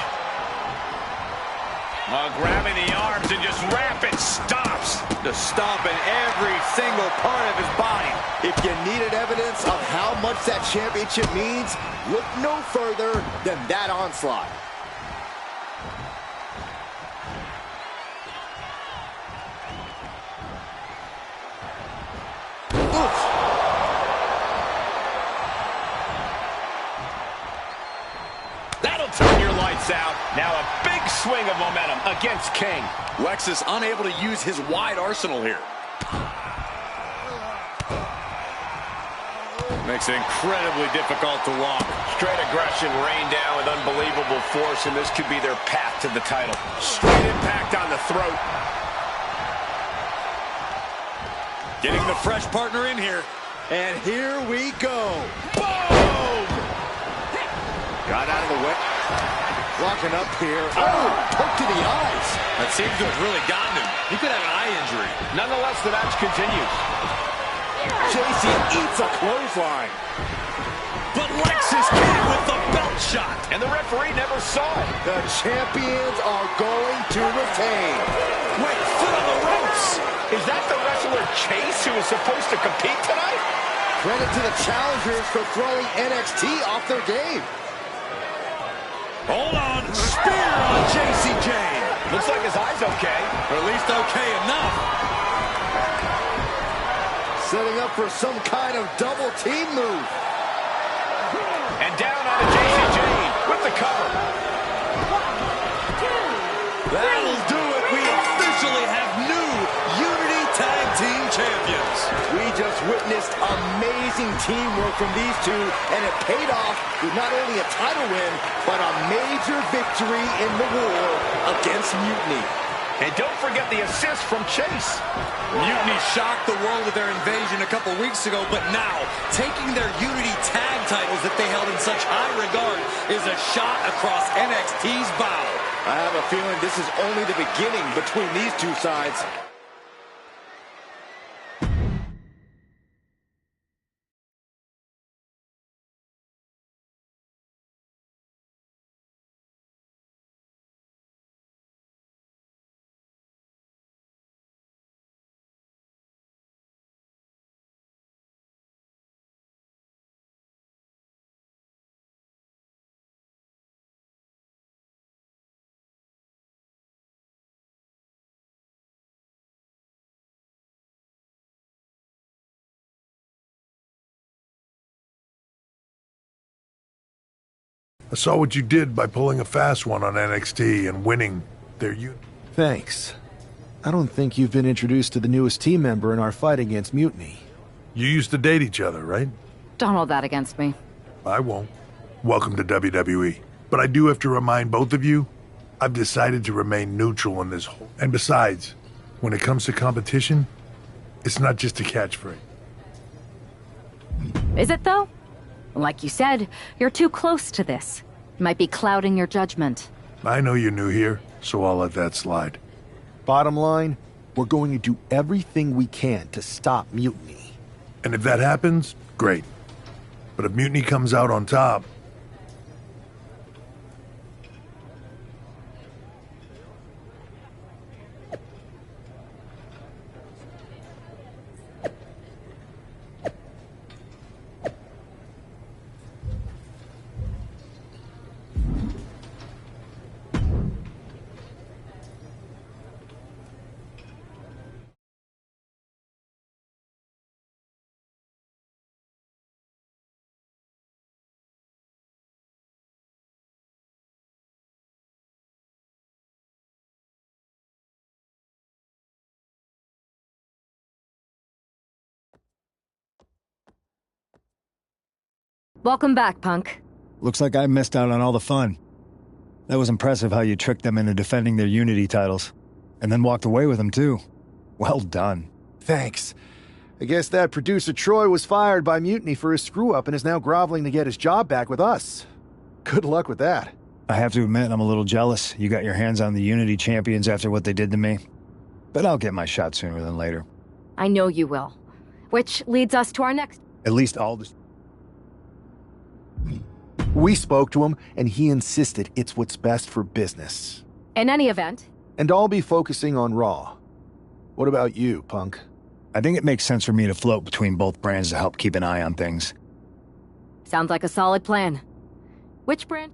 [SPEAKER 4] Grabbing the arms and just rapid stops.
[SPEAKER 2] Just stomping every single part of his body.
[SPEAKER 1] If you needed evidence of how much that championship means, look no further than that onslaught.
[SPEAKER 4] That'll turn your lights out. Now a big swing of momentum against King.
[SPEAKER 2] Lexus unable to use his wide arsenal here.
[SPEAKER 4] Makes it incredibly difficult to walk. Straight aggression rained down with unbelievable force, and this could be their path to the title. Straight impact on the throat.
[SPEAKER 2] Getting the fresh partner in here.
[SPEAKER 1] And here we go. Boom! Got out of the way. Walking up here. Oh, poke to the eyes.
[SPEAKER 2] That seems to have really gotten him. He could have an eye injury.
[SPEAKER 4] Nonetheless, the match continues.
[SPEAKER 1] JC eats a clothesline.
[SPEAKER 2] But Lexus came with the belt shot.
[SPEAKER 4] And the referee never saw it.
[SPEAKER 1] The champions are going to retain.
[SPEAKER 2] Wait, foot on the ropes.
[SPEAKER 4] Is that the wrestler Chase who was supposed to compete tonight?
[SPEAKER 1] Credit to the challengers for throwing NXT off their game.
[SPEAKER 2] Hold on. Spear on JC Jane.
[SPEAKER 4] Looks like his eye's okay.
[SPEAKER 2] Or at least okay enough.
[SPEAKER 1] Setting up for some kind of double team move.
[SPEAKER 4] And down onto JC Jane with the cover.
[SPEAKER 12] 1, 2, 3.
[SPEAKER 2] That'll do it. We officially have new Unity Tag Team Champions.
[SPEAKER 1] We just witnessed amazing teamwork from these two, and it paid off with not only a title win, but a major victory in the war against Mutiny.
[SPEAKER 4] And don't forget the assist from Chase.
[SPEAKER 2] Mutiny shocked the world with their invasion a couple weeks ago, but now, taking their Unity Tag titles that they held in such high regard is a shot across NXT's bow.
[SPEAKER 1] I have a feeling this is only the beginning between these two sides.
[SPEAKER 3] I saw what you did by pulling a fast one on NXT and winning their unit.
[SPEAKER 5] Thanks. I don't think you've been introduced to the newest team member in our fight against Mutiny.
[SPEAKER 3] You used to date each other, right?
[SPEAKER 8] Don't hold that against me.
[SPEAKER 3] I won't. Welcome to WWE. But I do have to remind both of you, I've decided to remain neutral in this whole... And besides, when it comes to competition, it's not just a catchphrase.
[SPEAKER 8] Is it, though? Like you said, you're too close to this. Might be clouding your judgment.
[SPEAKER 3] I know you're new here, so I'll let that slide.
[SPEAKER 5] Bottom line, we're going to do everything we can to stop Mutiny.
[SPEAKER 3] And if that happens, great. But if Mutiny comes out on top...
[SPEAKER 8] Welcome back, Punk.
[SPEAKER 9] Looks like I missed out on all the fun. That was impressive how you tricked them into defending their Unity titles. And then walked away with them, too. Well done.
[SPEAKER 5] Thanks. I guess that producer Troy was fired by Mutiny for his screw-up and is now groveling to get his job back with us. Good luck with that.
[SPEAKER 9] I have to admit, I'm a little jealous. You got your hands on the Unity champions after what they did to me. But I'll get my shot sooner than later.
[SPEAKER 8] I know you will. Which leads us to our next...
[SPEAKER 9] At least all the...
[SPEAKER 5] We spoke to him, and he insisted it's what's best for business.
[SPEAKER 8] In any event...
[SPEAKER 5] And I'll be focusing on Raw. What about you, Punk?
[SPEAKER 9] I think it makes sense for me to float between both brands to help keep an eye on things.
[SPEAKER 8] Sounds like a solid plan. Which brand?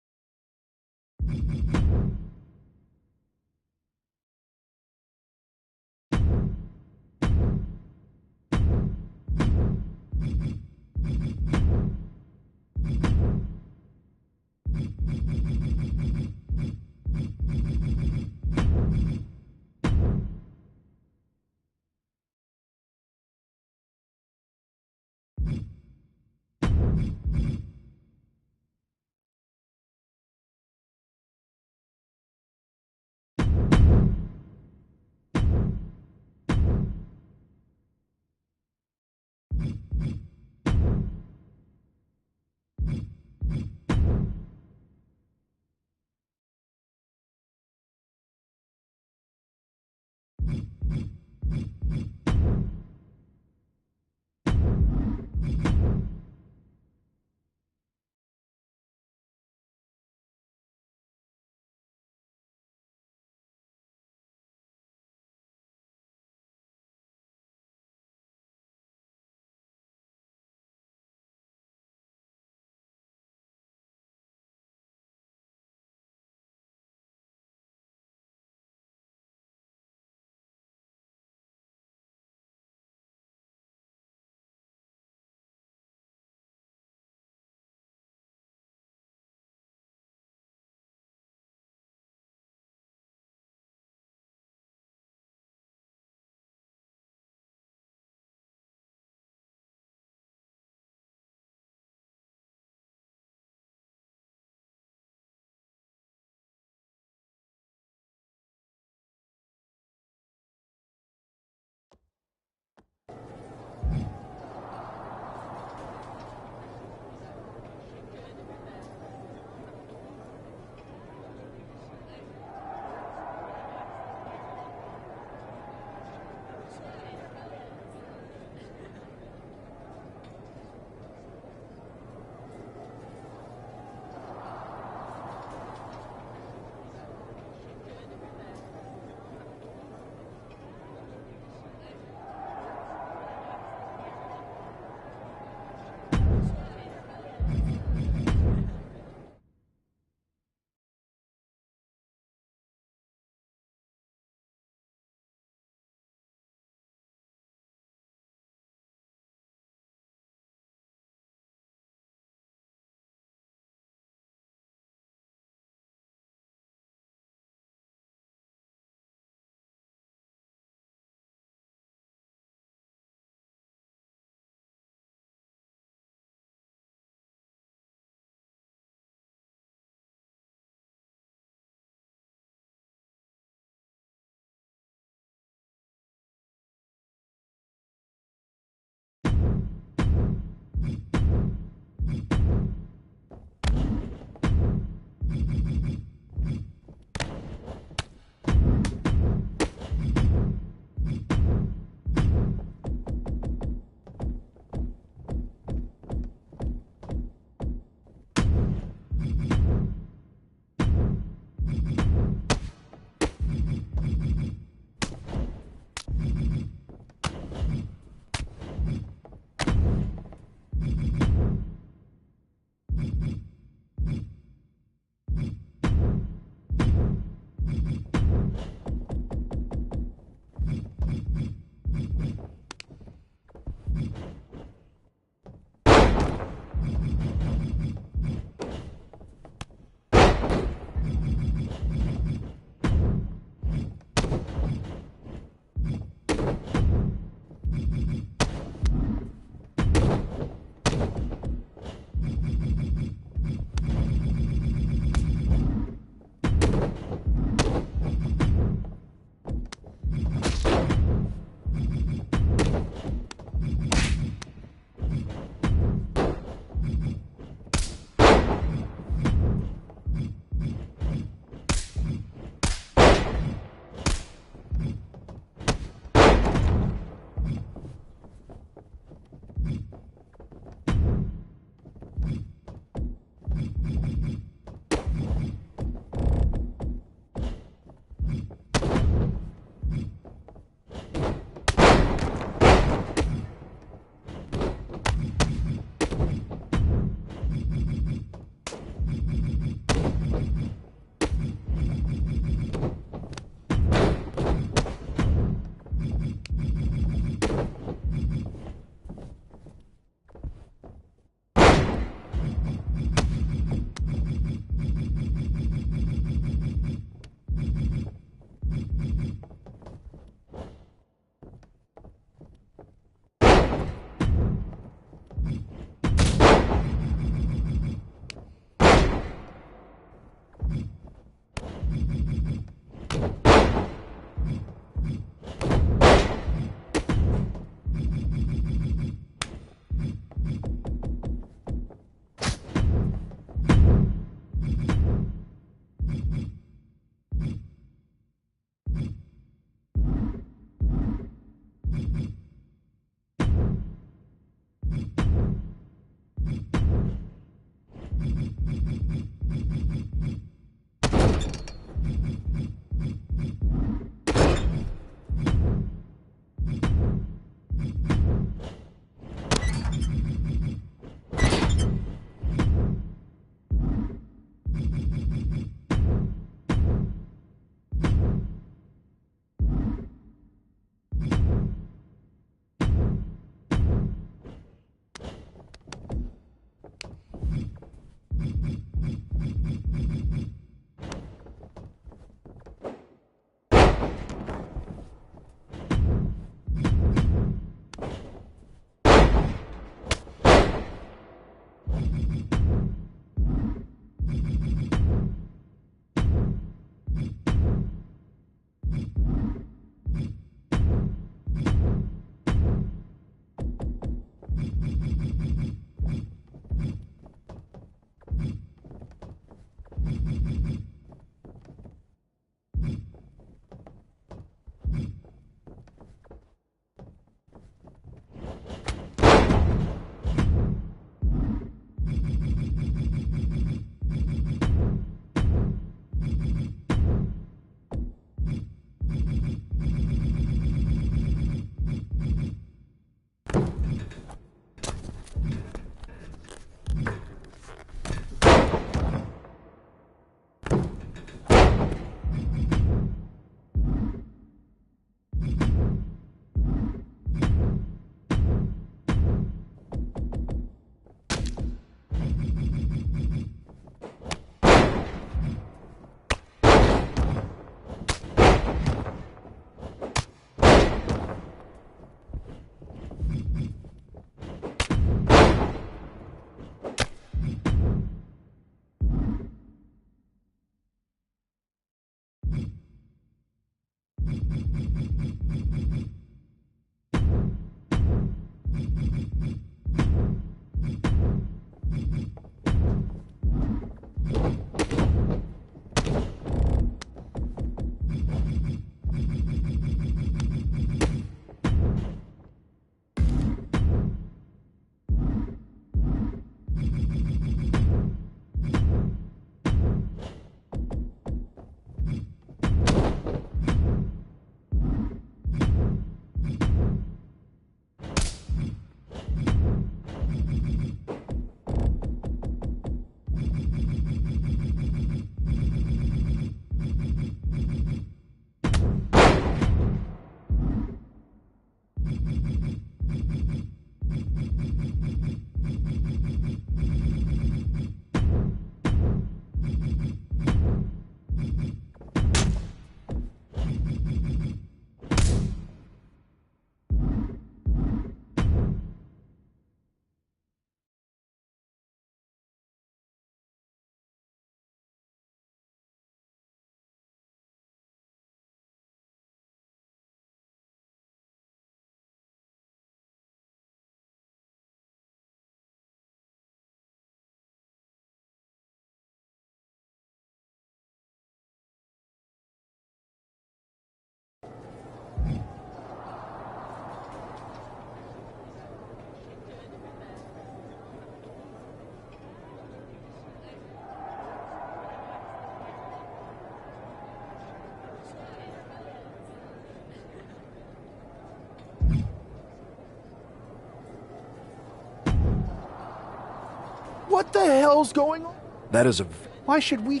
[SPEAKER 5] What the hell's going on?
[SPEAKER 6] That is a...
[SPEAKER 5] Why should we...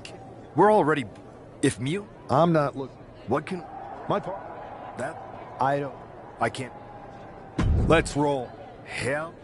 [SPEAKER 6] We're already... If mute...
[SPEAKER 5] I'm not looking...
[SPEAKER 6] What can...
[SPEAKER 5] My part...
[SPEAKER 6] That...
[SPEAKER 5] I don't...
[SPEAKER 6] I can't...
[SPEAKER 5] Let's roll.
[SPEAKER 6] Hell...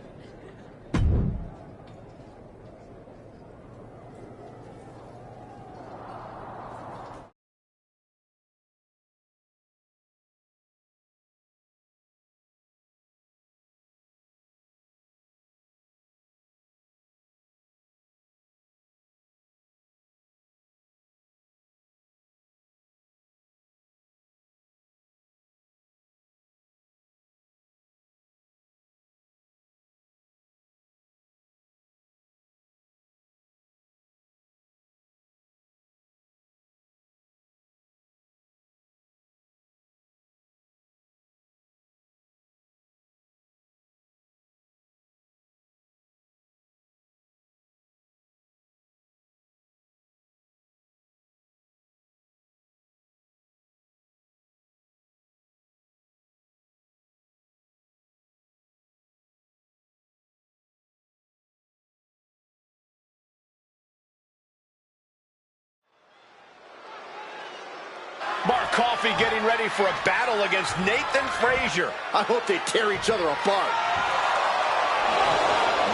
[SPEAKER 6] Mark Coffey getting ready for a battle against Nathan Frazier.
[SPEAKER 1] I hope they tear each other apart.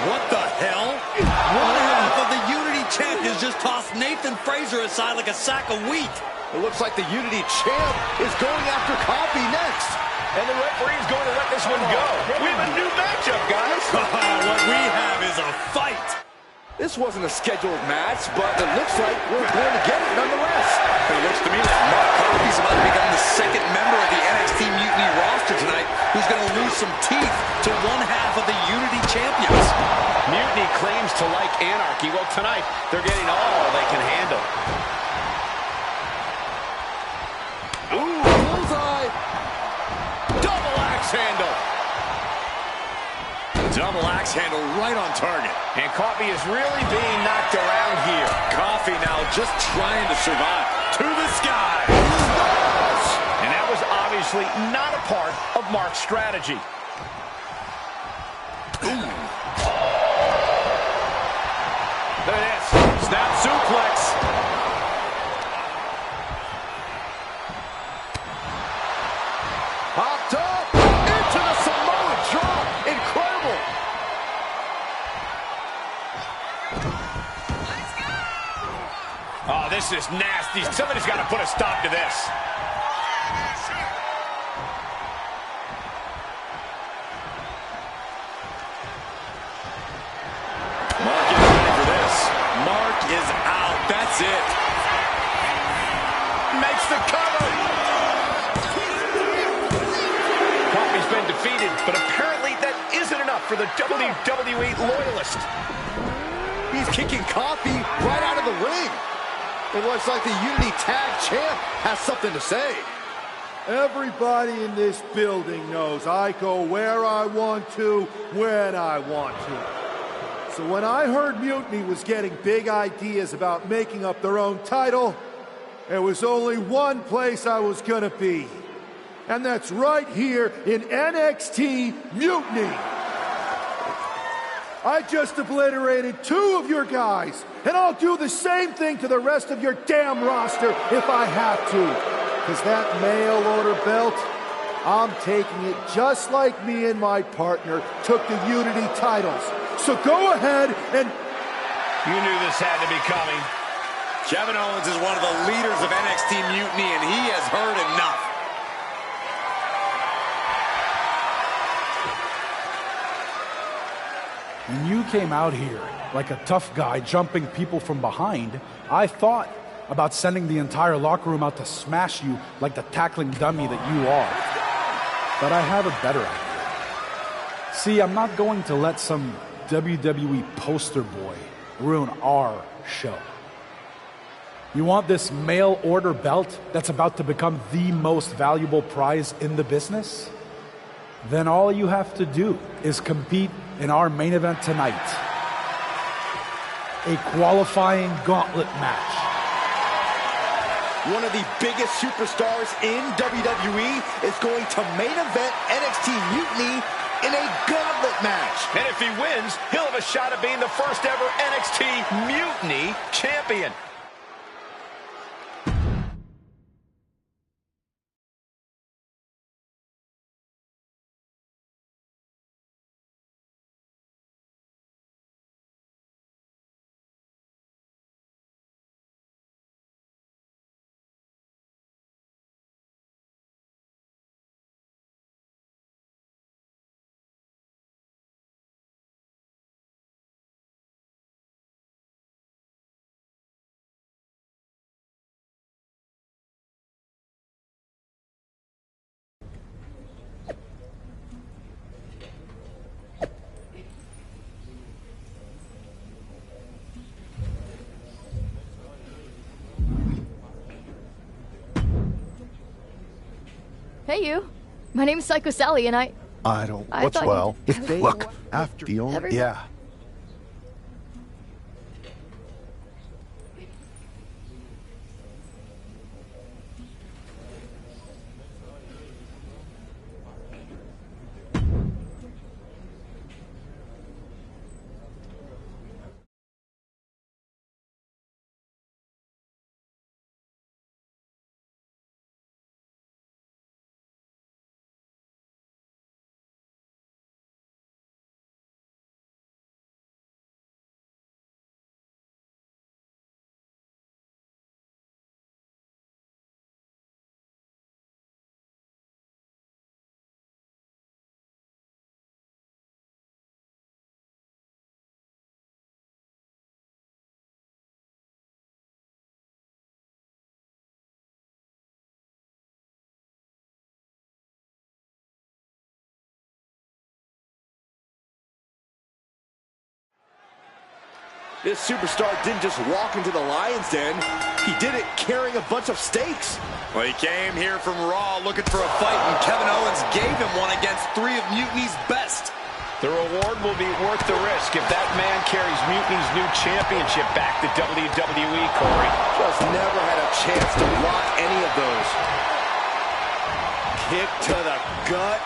[SPEAKER 2] What the hell? One half of the Unity champions just tossed Nathan Frazier aside like a sack of wheat.
[SPEAKER 1] It looks like the Unity champ is going after Coffey next.
[SPEAKER 4] And the referee's going to let this one go. We have a new matchup, guys.
[SPEAKER 2] What we have is a fight.
[SPEAKER 1] This wasn't a scheduled match, but it looks like we're going to get it nonetheless.
[SPEAKER 2] It looks to me like Mark Coffey's about to become the second member of the NXT Mutiny roster tonight who's going to lose some teeth to one half of the Unity champions.
[SPEAKER 4] Mutiny claims to like anarchy. Well, tonight, they're getting all they can handle.
[SPEAKER 1] Ooh, bullseye.
[SPEAKER 4] Double axe handle.
[SPEAKER 2] Double axe handle right on target.
[SPEAKER 4] And Coffey is really being knocked around here.
[SPEAKER 2] Coffey now just trying to survive. To the sky.
[SPEAKER 4] And that was obviously not a part of Mark's strategy.
[SPEAKER 2] Ooh. Look at this. Snap suplex.
[SPEAKER 1] Popped up. Into the Samoa drop. Incredible.
[SPEAKER 4] Oh, this is nasty. Somebody's got to put a stop to this.
[SPEAKER 2] Mark is ready for this. Mark is out. That's it.
[SPEAKER 4] Makes the cover. Coffey's been defeated, but apparently that isn't enough for the WWE loyalist.
[SPEAKER 1] He's kicking Coffey right out of the ring. It looks like the Unity Tag Champ has something to say.
[SPEAKER 3] Everybody in this building knows I go where I want to, when I want to. So when I heard Mutiny was getting big ideas about making up their own title, there was only one place I was gonna be. And that's right here in NXT Mutiny. I just obliterated 2 of your guys, and I'll do the same thing to the rest of your damn roster if I have to. Because that mail order belt, I'm taking it just like me and my partner took the Unity titles. So go ahead and...
[SPEAKER 4] You knew this had to be coming.
[SPEAKER 2] Kevin Owens is one of the leaders of NXT Mutiny, and he has heard enough.
[SPEAKER 7] When you came out here like a tough guy jumping people from behind, I thought about sending the entire locker room out to smash you like the tackling dummy that you are. But I have a better idea. See, I'm not going to let some WWE poster boy ruin our show. You want this mail order belt that's about to become the most valuable prize in the business? Then all you have to do is compete in our main event tonight. A qualifying gauntlet match.
[SPEAKER 1] One of the biggest superstars in WWE is going to main event NXT Mutiny in a gauntlet match.
[SPEAKER 4] And if he wins, he'll have a shot at being the first ever NXT Mutiny Champion.
[SPEAKER 14] Hey, you. My name's Psycho Sally, and I
[SPEAKER 5] don't.
[SPEAKER 14] I
[SPEAKER 5] What's
[SPEAKER 14] thought
[SPEAKER 5] well?
[SPEAKER 14] you did-
[SPEAKER 5] Look, after the only.
[SPEAKER 14] Everything.
[SPEAKER 5] Yeah.
[SPEAKER 1] This superstar didn't just walk into the Lion's Den. He did it carrying a bunch of stakes.
[SPEAKER 2] Well, he came here from Raw looking for a fight, and Kevin Owens gave him one against 3 of Mutiny's best.
[SPEAKER 4] The reward will be worth the risk if that man carries Mutiny's new championship back to WWE, Corey.
[SPEAKER 1] Just never had a chance to block any of those. Kick to the gut.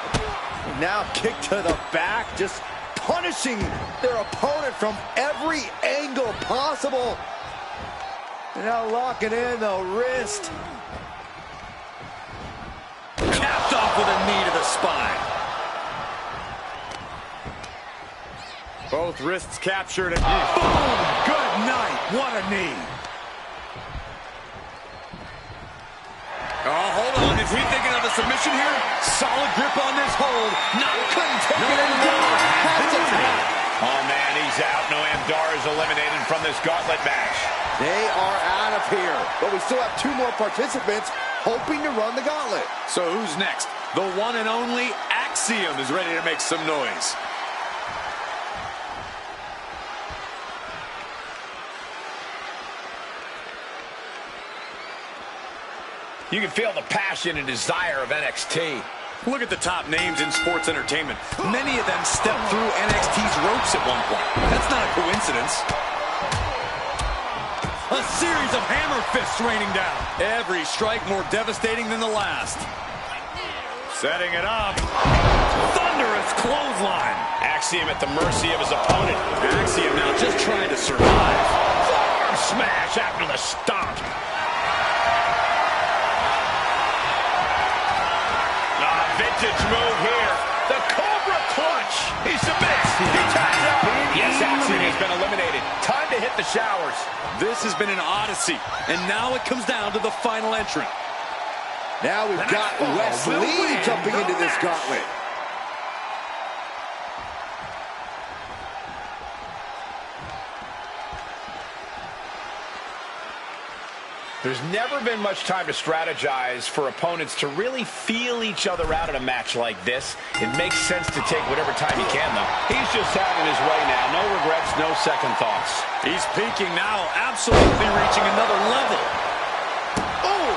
[SPEAKER 1] Now kick to the back. Just punishing their opponent from every angle possible. Now locking in the wrist.
[SPEAKER 2] Capped off with a knee to the spine.
[SPEAKER 1] Both wrists captured and boom! Good night. What a knee.
[SPEAKER 2] Oh, hold on. Is he thinking of a submission here? Solid grip on this hold. Not couldn't take it anymore. Has to tap.
[SPEAKER 4] Oh, man, he's out. Noam Dar is eliminated from this gauntlet match.
[SPEAKER 1] They are out of here. But we still have 2 more participants hoping to run the gauntlet.
[SPEAKER 2] So who's next? The one and only Axiom is ready to make some noise.
[SPEAKER 4] You can feel the passion and desire of NXT.
[SPEAKER 2] Look at the top names in sports entertainment. Many of them stepped through NXT's ropes at one point. That's not a coincidence. A series of hammer fists raining down. Every strike more devastating than the last. Setting it up. Thunderous clothesline.
[SPEAKER 4] Axiom at the mercy of his opponent.
[SPEAKER 2] Axiom now just trying to survive.
[SPEAKER 4] Farm smash after the stomp. Vintage move here. The Cobra Clutch. He submits. He taps out. Yes, Axiom has been eliminated. Time to hit the showers.
[SPEAKER 2] This has been an odyssey, and now it comes down to the final entrant.
[SPEAKER 1] Now we've got Wes Lee jumping into this gauntlet.
[SPEAKER 4] There's never been much time to strategize for opponents to really feel each other out in a match like this. It makes sense to take whatever time you can, though. He's just having his way now. No regrets, no second thoughts.
[SPEAKER 2] He's peaking now, absolutely reaching another level. Oh!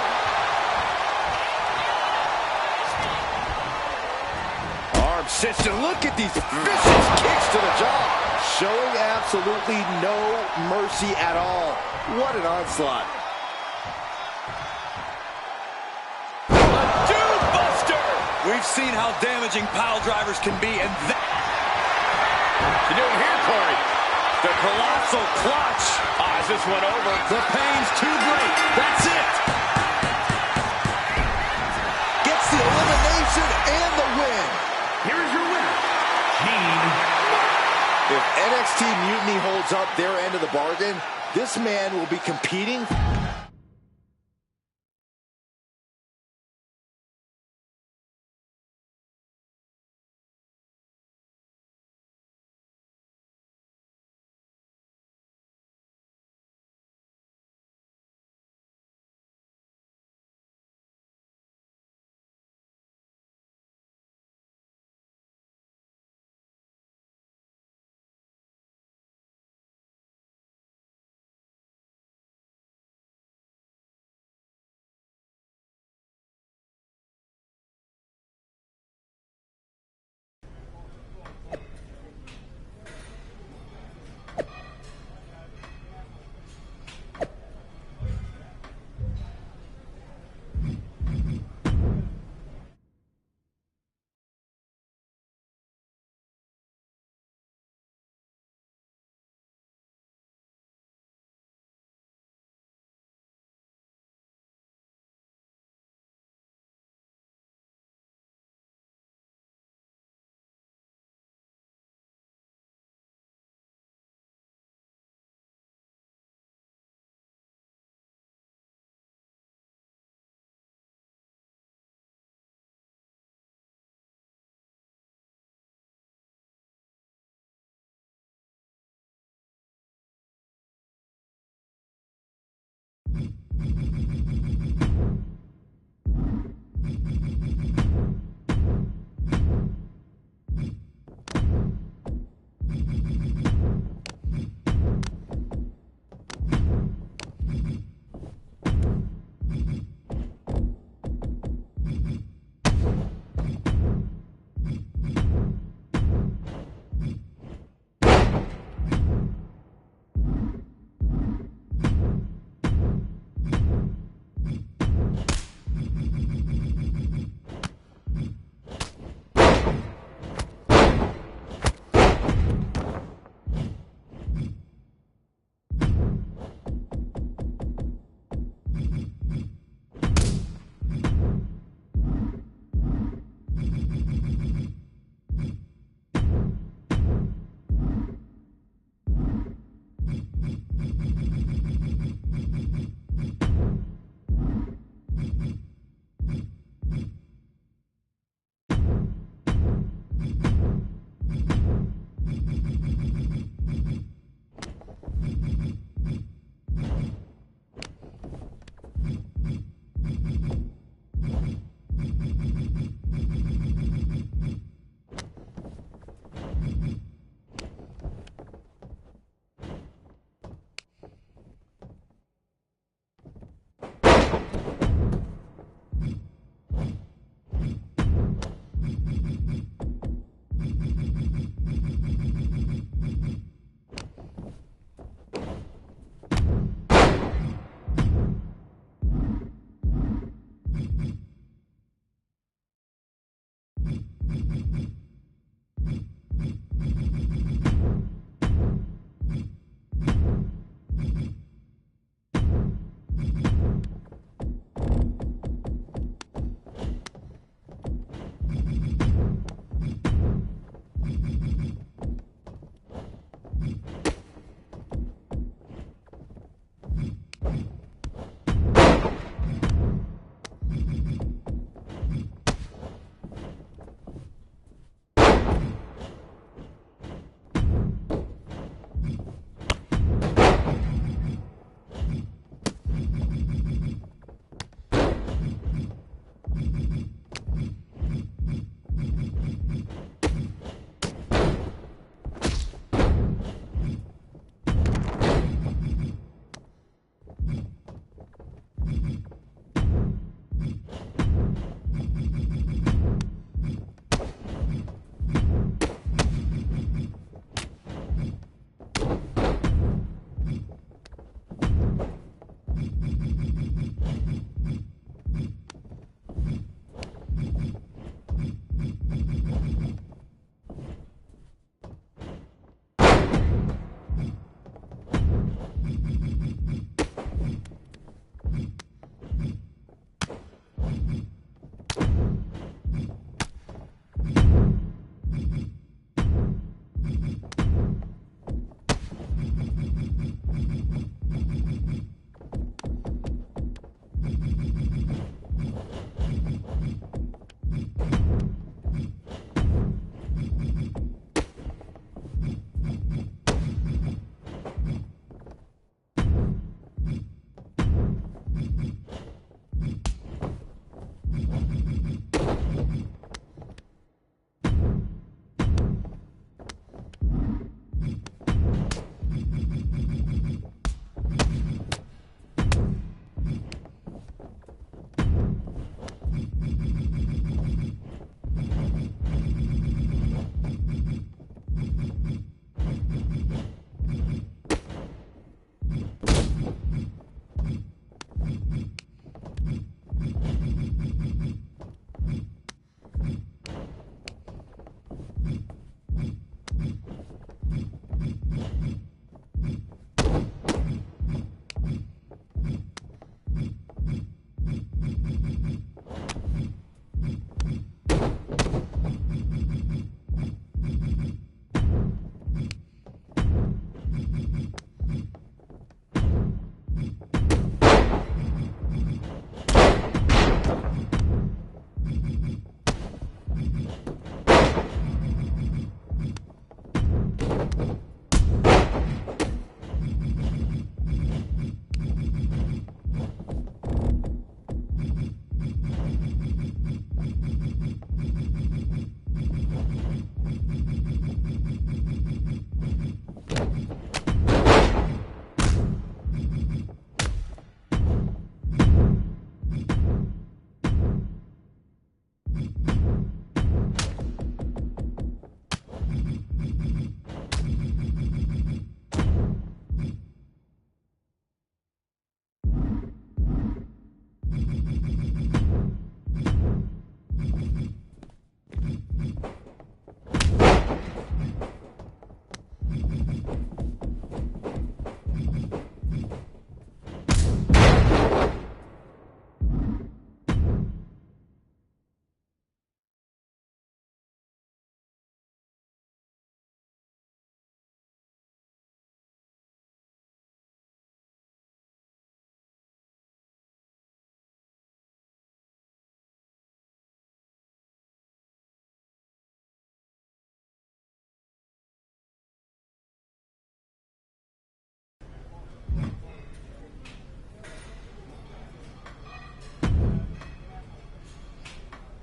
[SPEAKER 1] Arm system. Look at these vicious kicks to the jaw. Showing absolutely no mercy at all. What an onslaught.
[SPEAKER 4] We
[SPEAKER 2] We've seen how damaging pile drivers can be, and that...
[SPEAKER 4] You doing here, Corey?
[SPEAKER 2] The colossal clutch.
[SPEAKER 4] Is this one over?
[SPEAKER 2] The pain's too great. That's it.
[SPEAKER 1] Gets the elimination and the win.
[SPEAKER 11] Here is your winner, Gene.
[SPEAKER 1] If NXT Mutiny holds up their end of the bargain, this man will be competing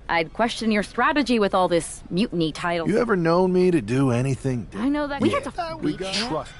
[SPEAKER 8] I'd question your strategy with all this mutiny title.
[SPEAKER 5] You ever known me to do anything?
[SPEAKER 8] I know that.
[SPEAKER 5] We
[SPEAKER 8] had to
[SPEAKER 5] we got trust.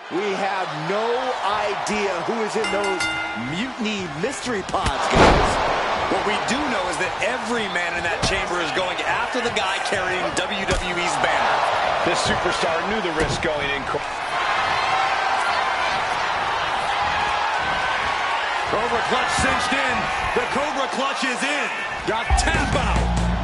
[SPEAKER 1] We have no idea who is in those mutiny mystery pods, guys.
[SPEAKER 2] What we do know is that every man in that chamber is going after the guy carrying WWE's banner.
[SPEAKER 4] This superstar knew the risk going in.
[SPEAKER 2] Cobra Clutch cinched in. The Cobra Clutch is in. Got tap out.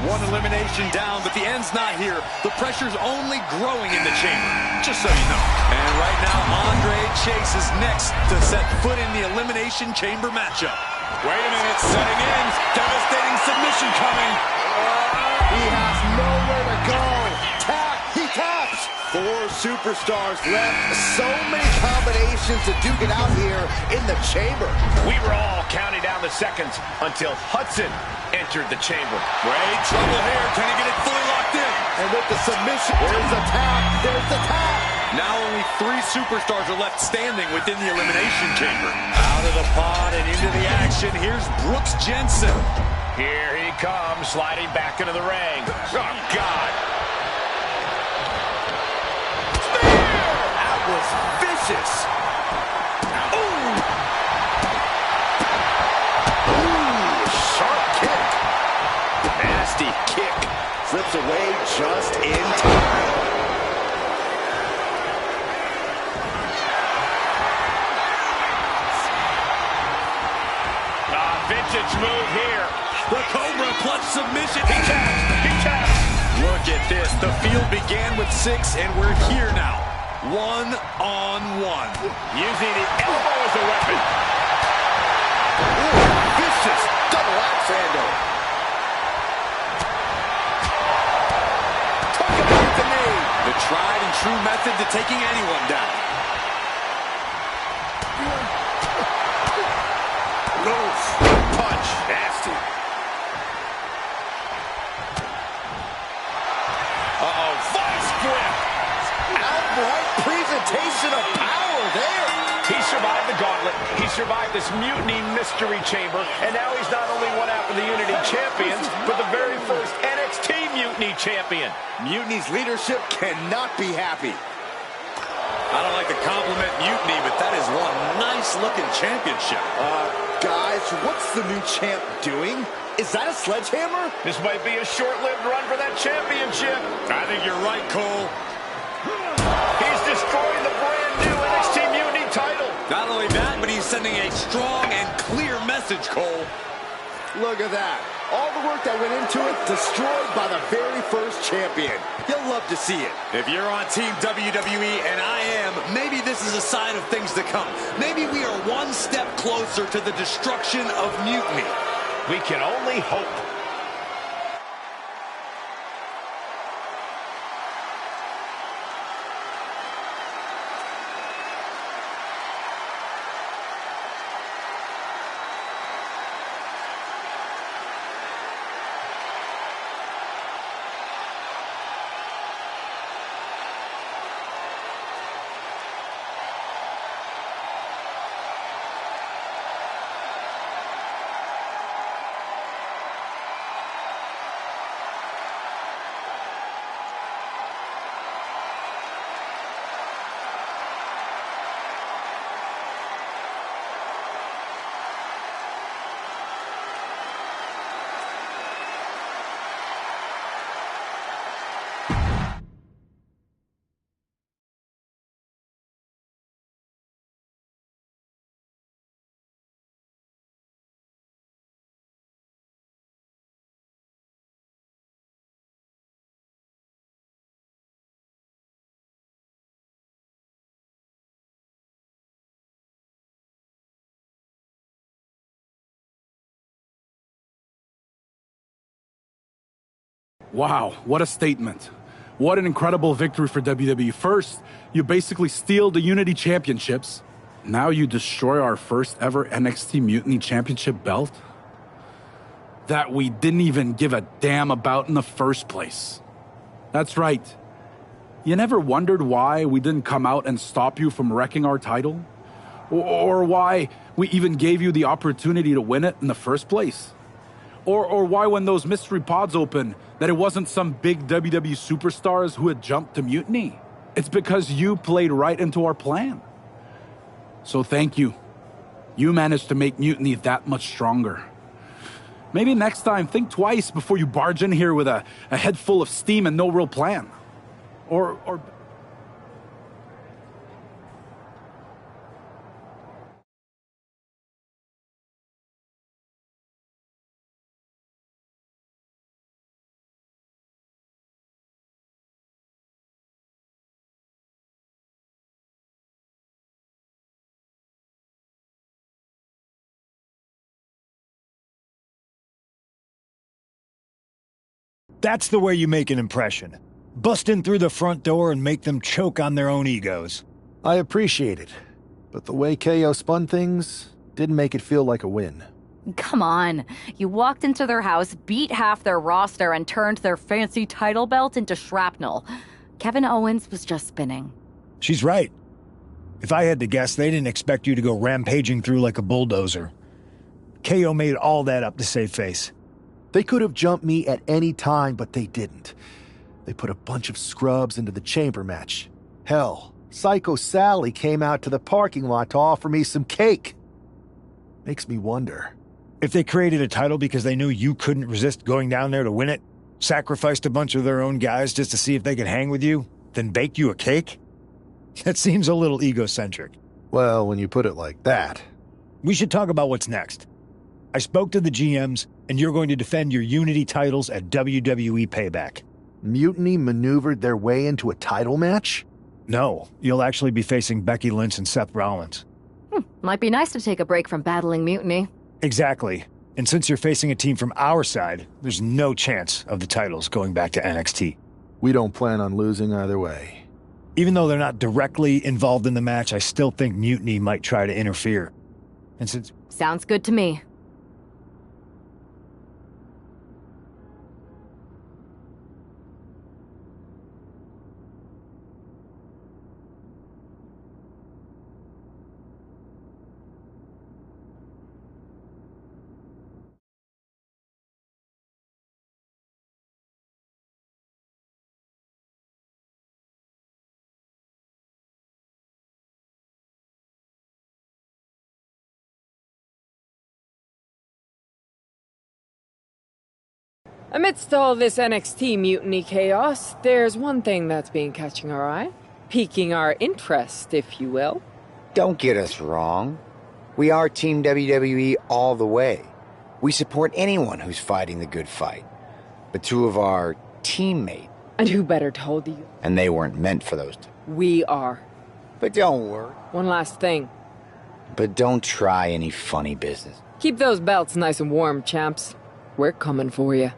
[SPEAKER 2] One elimination down, but the end's not here. The pressure's only growing in the chamber, just so you know. And right now, Andre Chase is next to set foot in the Elimination Chamber matchup. Wait a minute, setting in. Devastating submission coming.
[SPEAKER 1] He has nowhere to go. Tap, he taps. 4 superstars left. So many combinations to duke it out here in the chamber.
[SPEAKER 4] We were all counting down the seconds until Hudson entered the chamber.
[SPEAKER 2] Wait, trouble here. Can he get it fully locked in?
[SPEAKER 1] And with the submission, there's the tap. There's the tap.
[SPEAKER 2] Now only 3 superstars are left standing within the Elimination Chamber. Out of the pod and into the action. Here's Brooks Jensen.
[SPEAKER 4] Here he comes, sliding back into the ring. Oh, God.
[SPEAKER 1] That was vicious. Ooh. Ooh, sharp kick. Nasty kick. Slips away just in time.
[SPEAKER 4] Vintage move here.
[SPEAKER 2] The Cobra Clutch submission.
[SPEAKER 4] He taps. He taps.
[SPEAKER 2] Look at this. The field began with 6, and we're here now. 1-on-1.
[SPEAKER 4] Using the elbow as a weapon.
[SPEAKER 1] Ooh, vicious double axe handle. Talk about the knee.
[SPEAKER 2] The tried and true method to taking anyone down.
[SPEAKER 1] Punch. Nasty.
[SPEAKER 4] Uh-oh. Vice grip.
[SPEAKER 1] Outright presentation of power there.
[SPEAKER 4] He survived the gauntlet. He survived this mutiny mystery chamber. And now he's not only one half of the Unity champions, but the very first NXT Mutiny champion.
[SPEAKER 1] Mutiny's leadership cannot be happy.
[SPEAKER 2] I don't like to compliment Mutiny, but that is one nice-looking championship.
[SPEAKER 1] Guys, what's the new champ doing? Is that a sledgehammer?
[SPEAKER 4] This might be a short-lived run for that championship.
[SPEAKER 2] I think you're right, Cole.
[SPEAKER 4] He's destroying the brand-new NXT Mutiny title.
[SPEAKER 2] Not only that, but he's sending a strong and clear message, Cole.
[SPEAKER 1] Look at that. All the work that went into it, destroyed by the very first champion. You'll love to see it.
[SPEAKER 2] If you're on Team WWE, and I am, maybe this is a sign of things to come. Maybe we are one step closer to the destruction of Mutiny.
[SPEAKER 4] We can only hope.
[SPEAKER 7] Wow, what a statement. What an incredible victory for WWE. First, you basically steal the Unity Championships. Now you destroy our first ever NXT Mutiny Championship belt that we didn't even give a damn about in the first place. That's right. You never wondered why we didn't come out and stop you from wrecking our title? Or why we even gave you the opportunity to win it in the first place? Or why when those mystery pods opened, that it wasn't some big WWE superstars who had jumped to Mutiny? It's because you played right into our plan. So thank you. You managed to make Mutiny that much stronger. Maybe next time, think twice before you barge in here with a head full of steam and no real plan. Or...
[SPEAKER 9] That's the way you make an impression. Bust in through the front door and make them choke on their own egos.
[SPEAKER 5] I appreciate it, but the way KO spun things didn't make it feel like a win.
[SPEAKER 8] Come on. You walked into their house, beat half their roster, and turned their fancy title belt into shrapnel. Kevin Owens was just spinning.
[SPEAKER 9] She's right. If I had to guess, they didn't expect you to go rampaging through like a bulldozer. KO made all that up to save face.
[SPEAKER 5] They could have jumped me at any time, but they didn't. They put a bunch of scrubs into the chamber match. Hell, Psycho Sally came out to the parking lot to offer me some cake. Makes me wonder.
[SPEAKER 9] If they created a title because they knew you couldn't resist going down there to win it, sacrificed a bunch of their own guys just to see if they could hang with you, then baked you a cake? That seems a little egocentric.
[SPEAKER 5] Well, when you put it like that.
[SPEAKER 9] We should talk about what's next. I spoke to the GMs, and you're going to defend your Unity titles at WWE Payback.
[SPEAKER 5] Mutiny maneuvered their way into a title match?
[SPEAKER 9] No, you'll actually be facing Becky Lynch and Seth Rollins.
[SPEAKER 8] Might be nice to take a break from battling Mutiny.
[SPEAKER 9] Exactly. And since you're facing a team from our side, there's no chance of the titles going back to NXT.
[SPEAKER 5] We don't plan on losing either way.
[SPEAKER 9] Even though they're not directly involved in the match, I still think Mutiny might try to interfere. And since...
[SPEAKER 8] Sounds good to me.
[SPEAKER 15] Amidst all this NXT mutiny chaos, there's one thing that's been catching our eye. Piquing our interest, if you will.
[SPEAKER 16] Don't get us wrong. We are Team WWE all the way. We support anyone who's fighting the good fight. But two of our teammates...
[SPEAKER 15] And who better told you?
[SPEAKER 16] And they weren't meant for those two.
[SPEAKER 15] We are.
[SPEAKER 16] But don't worry.
[SPEAKER 15] One last thing.
[SPEAKER 16] But don't try any funny business.
[SPEAKER 15] Keep those belts nice and warm, champs. We're coming for you.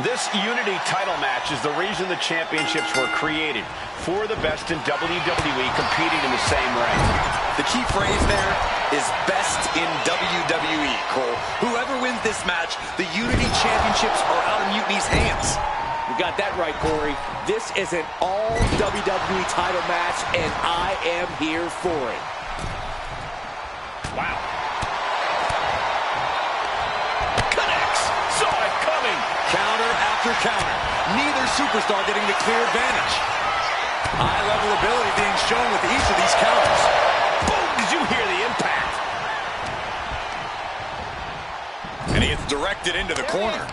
[SPEAKER 4] This Unity title match is the reason the championships were created. For the best in WWE competing in the same ring.
[SPEAKER 2] The key phrase there is best in WWE, Cole. Whoever wins this match, the Unity championships are out of Mutiny's hands.
[SPEAKER 1] You got that right, Corey. This is an all WWE title match, and I am here for it.
[SPEAKER 4] Wow. Connects. Saw it coming.
[SPEAKER 2] Counter after counter. Neither superstar getting the clear advantage. High-level ability being shown with each of these counters.
[SPEAKER 4] Boom! Did you hear the impact?
[SPEAKER 2] And he gets directed into the corner.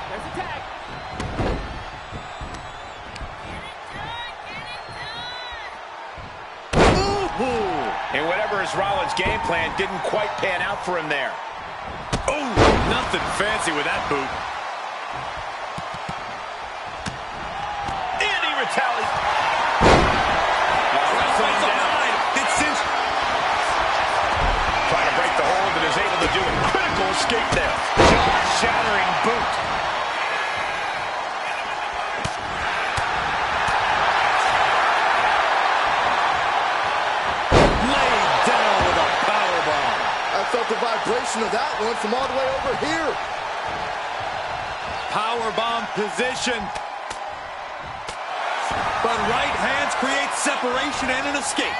[SPEAKER 4] And whatever is Rollins' game plan didn't quite pan out for him there.
[SPEAKER 2] Oh, nothing fancy with that boot.
[SPEAKER 4] And he retaliates.
[SPEAKER 2] Wrestling down. It's cinched.
[SPEAKER 4] Trying to break the hold and is able to do a critical escape there. Jaw-shattering boot.
[SPEAKER 1] Felt the vibration of that one from all the way over here.
[SPEAKER 2] Powerbomb position. But right hands create separation and an escape.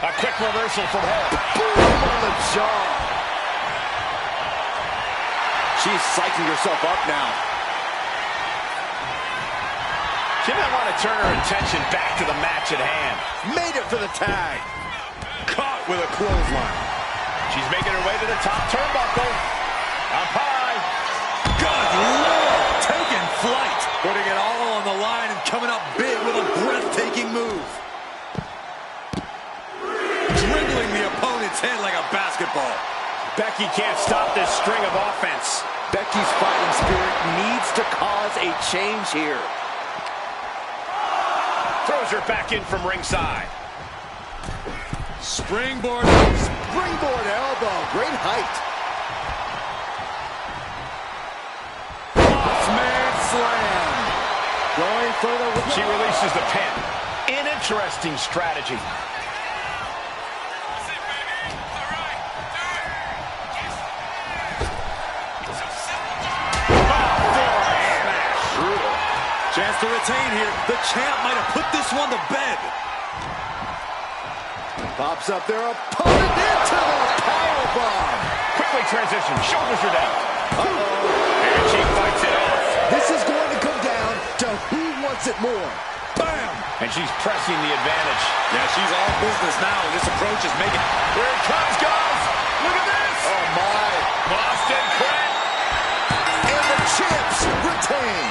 [SPEAKER 4] A quick reversal from her.
[SPEAKER 1] Boom on the jaw. She's psyching herself up now.
[SPEAKER 4] She might want to turn her attention back to the match at hand.
[SPEAKER 1] Made it for the tag.
[SPEAKER 2] Caught with a clothesline.
[SPEAKER 4] She's making her way to the top turnbuckle. Up high.
[SPEAKER 2] Good Lord! Taking flight. Putting it all on the line and coming up big with a breathtaking move. Dribbling the opponent's head like a basketball.
[SPEAKER 4] Becky can't stop this string of offense.
[SPEAKER 1] Becky's fighting spirit needs to cause a change here.
[SPEAKER 4] Throws her back in from ringside.
[SPEAKER 2] Springboard.
[SPEAKER 1] Springboard elbow. Great height.
[SPEAKER 2] Bossman slam.
[SPEAKER 1] Going further.
[SPEAKER 4] She releases the pin. An interesting strategy.
[SPEAKER 2] Chance to retain here. The champ might have put this one to bed.
[SPEAKER 1] Pops up their opponent into the powerbomb.
[SPEAKER 4] Quickly transition. Shoulders are down.
[SPEAKER 1] Uh-oh.
[SPEAKER 4] And she fights it off.
[SPEAKER 1] This is going to come down to who wants it more.
[SPEAKER 2] Bam!
[SPEAKER 4] And she's pressing the advantage.
[SPEAKER 2] Yeah, she's all business now. This approach is making...
[SPEAKER 4] Here it comes, guys. Look at this.
[SPEAKER 1] Oh, my.
[SPEAKER 4] Boston Crab.
[SPEAKER 1] And the champs retain.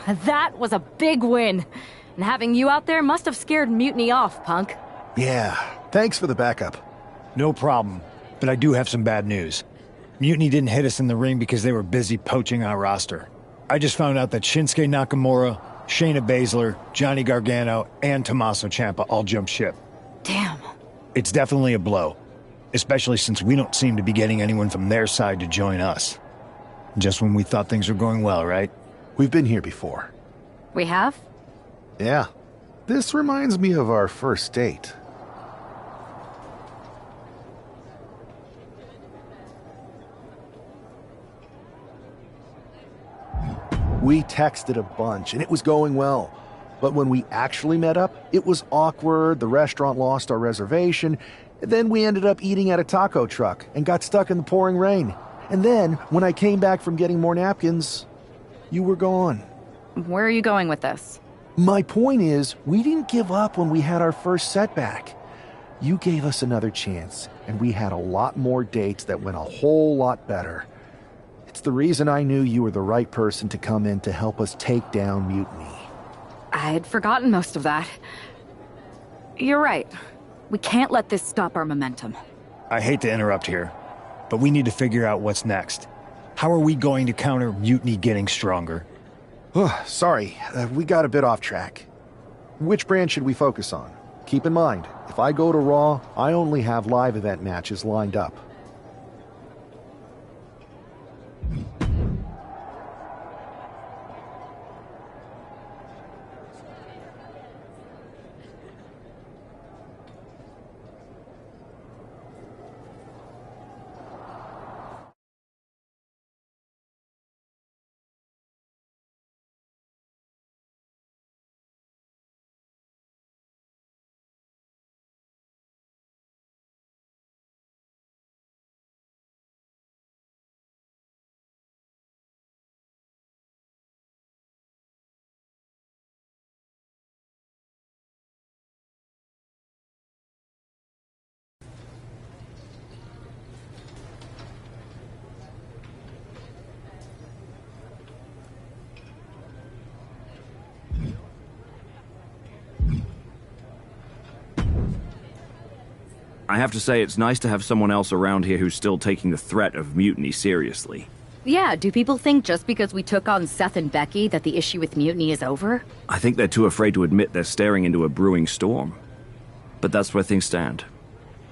[SPEAKER 8] That was a big win. And having you out there must have scared Mutiny off, Punk.
[SPEAKER 5] Yeah, thanks for the backup.
[SPEAKER 9] No problem, but I do have some bad news. Mutiny didn't hit us in the ring because they were busy poaching our roster. I just found out that Shinsuke Nakamura, Shayna Baszler, Johnny Gargano, and Tommaso Ciampa all jumped ship.
[SPEAKER 8] Damn.
[SPEAKER 9] It's definitely a blow, especially since we don't seem to be getting anyone from their side to join us. Just when we thought things were going well, right?
[SPEAKER 5] We've been here before.
[SPEAKER 8] We have?
[SPEAKER 5] Yeah. This reminds me of our first date. We texted a bunch, and it was going well. But when we actually met up, it was awkward, the restaurant lost our reservation, and then we ended up eating at a taco truck and got stuck in the pouring rain. And then, when I came back from getting more napkins, you were gone.
[SPEAKER 8] Where are you going with this?
[SPEAKER 5] My point is, we didn't give up when we had our first setback. You gave us another chance, and we had a lot more dates that went a whole lot better. It's the reason I knew you were the right person to come in to help us take down Mutiny.
[SPEAKER 8] I had forgotten most of that. You're right. We can't let this stop our momentum.
[SPEAKER 9] I hate to interrupt here, but we need to figure out what's next. How are we going to counter Mutiny getting stronger?
[SPEAKER 5] Sorry, we got a bit off track. Which brand should we focus on? Keep in mind, if I go to Raw, I only have live event matches lined up.
[SPEAKER 17] I have to say, it's nice to have someone else around here who's still taking the threat of mutiny seriously.
[SPEAKER 8] Yeah, do people think just because we took on Seth and Becky that the issue with Mutiny is over?
[SPEAKER 17] I think they're too afraid to admit they're staring into a brewing storm. But that's where things stand.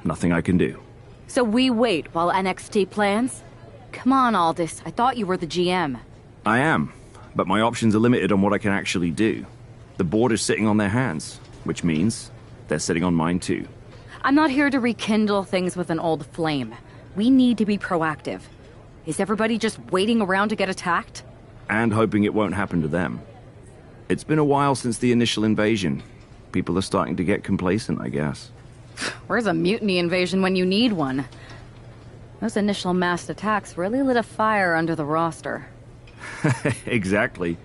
[SPEAKER 17] Nothing I can do.
[SPEAKER 8] So we wait while NXT plans? Come on, Aldis. I thought you were the GM.
[SPEAKER 17] I am, but my options are limited on what I can actually do. The board is sitting on their hands, which means they're sitting on mine too.
[SPEAKER 8] I'm not here to rekindle things with an old flame. We need to be proactive. Is everybody just waiting around to get attacked?
[SPEAKER 17] And hoping it won't happen to them. It's been a while since the initial invasion. People are starting to get complacent, I guess.
[SPEAKER 8] Where's a mutiny invasion when you need one? Those initial mass attacks really lit a fire under the roster.
[SPEAKER 17] Exactly.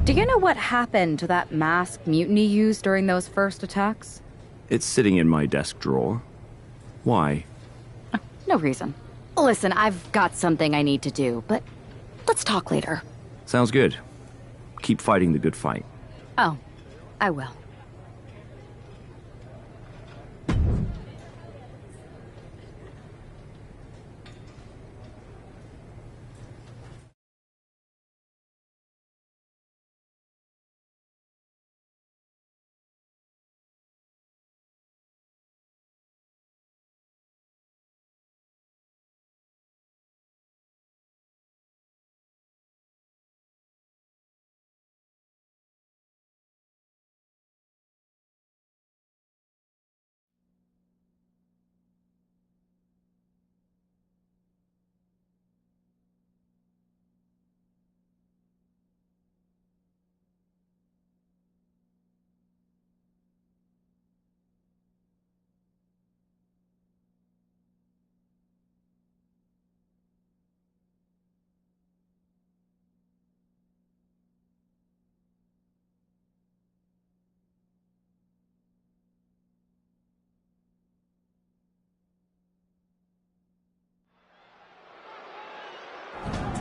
[SPEAKER 8] Do you know what happened to that mask Mutiny used during those first attacks?
[SPEAKER 17] It's sitting in my desk drawer. Why?
[SPEAKER 8] No reason. Listen, I've got something I need to do, but let's talk later.
[SPEAKER 17] Sounds good. Keep fighting the good fight.
[SPEAKER 8] Oh, I will.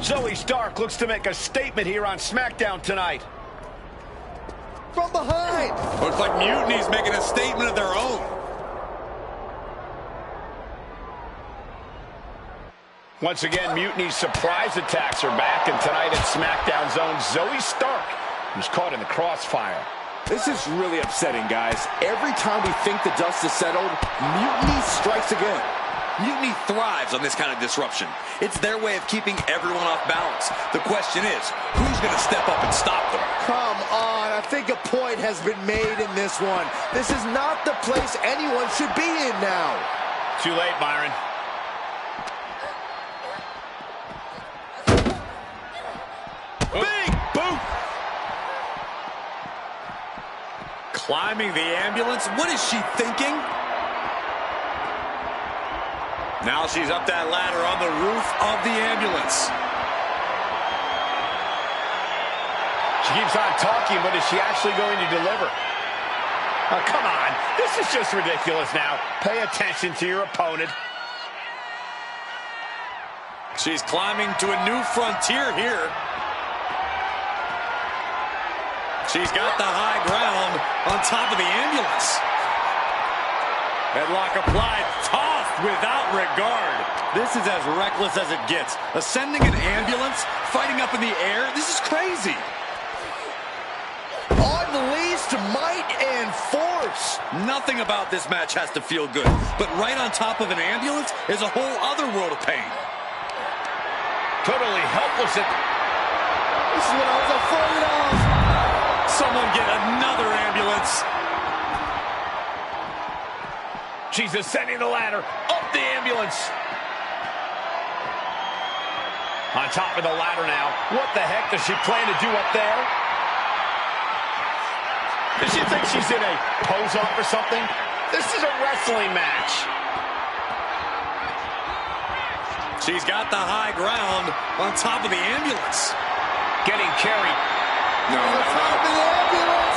[SPEAKER 4] Zoe Stark looks to make a statement here on SmackDown tonight.
[SPEAKER 1] From behind.
[SPEAKER 2] Looks like Mutiny's making a statement of their own.
[SPEAKER 4] Once again, Mutiny's surprise attacks are back, and tonight at SmackDown Zone, Zoe Stark was caught in the crossfire.
[SPEAKER 1] This is really upsetting, guys. Every time we think the dust is settled, Mutiny strikes again.
[SPEAKER 2] Mutiny thrives on this kind of disruption. It's their way of keeping everyone off balance. The question is, who's going to step up and stop them?
[SPEAKER 1] Come on, I think a point has been made in this one. This is not the place anyone should be in now.
[SPEAKER 4] Too late, Byron.
[SPEAKER 2] Big boot! Climbing the ambulance? What is she thinking? Now she's up that ladder on the roof of the ambulance.
[SPEAKER 4] She keeps on talking, but is she actually going to deliver? Oh, come on. This is just ridiculous now. Pay attention to your opponent.
[SPEAKER 2] She's climbing to a new frontier here. She's got the high ground on top of the ambulance. Headlock applied, tossed without regard. This is as reckless as it gets. Ascending an ambulance, fighting up in the air, this is crazy.
[SPEAKER 1] Unleashed might and force.
[SPEAKER 2] Nothing about this match has to feel good, but right on top of an ambulance is a whole other world of pain.
[SPEAKER 4] Totally helpless at...
[SPEAKER 1] This is what I was afraid of.
[SPEAKER 2] Someone get another ambulance.
[SPEAKER 4] She's ascending the ladder, up the ambulance. On top of the ladder now. What the heck does she plan to do up there? Does she think she's in a pose-off or something? This is a wrestling match.
[SPEAKER 2] She's got the high ground on top of the ambulance.
[SPEAKER 4] Getting carried.
[SPEAKER 2] No.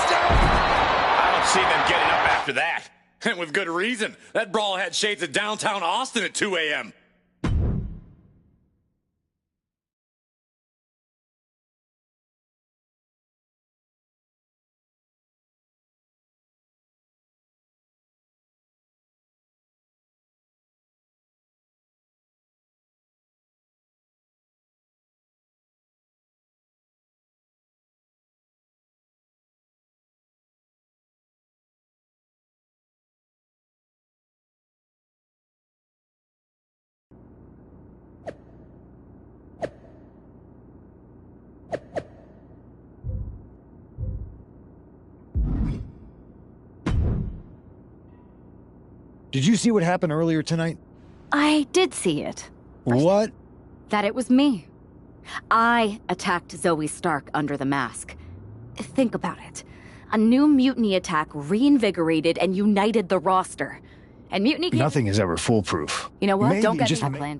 [SPEAKER 4] I don't see them getting up after that.
[SPEAKER 2] And with good reason. That brawl had shades of downtown Austin at 2 a.m.
[SPEAKER 9] Did you see what happened earlier tonight?
[SPEAKER 8] I did see it.
[SPEAKER 9] What?
[SPEAKER 8] That it was me. I attacked Zoe Stark under the mask. Think about it. A new mutiny attack reinvigorated and united the roster. And mutiny...
[SPEAKER 9] Nothing is ever foolproof.
[SPEAKER 8] You know what?
[SPEAKER 9] Maybe
[SPEAKER 8] Don't get
[SPEAKER 9] just
[SPEAKER 8] me planned.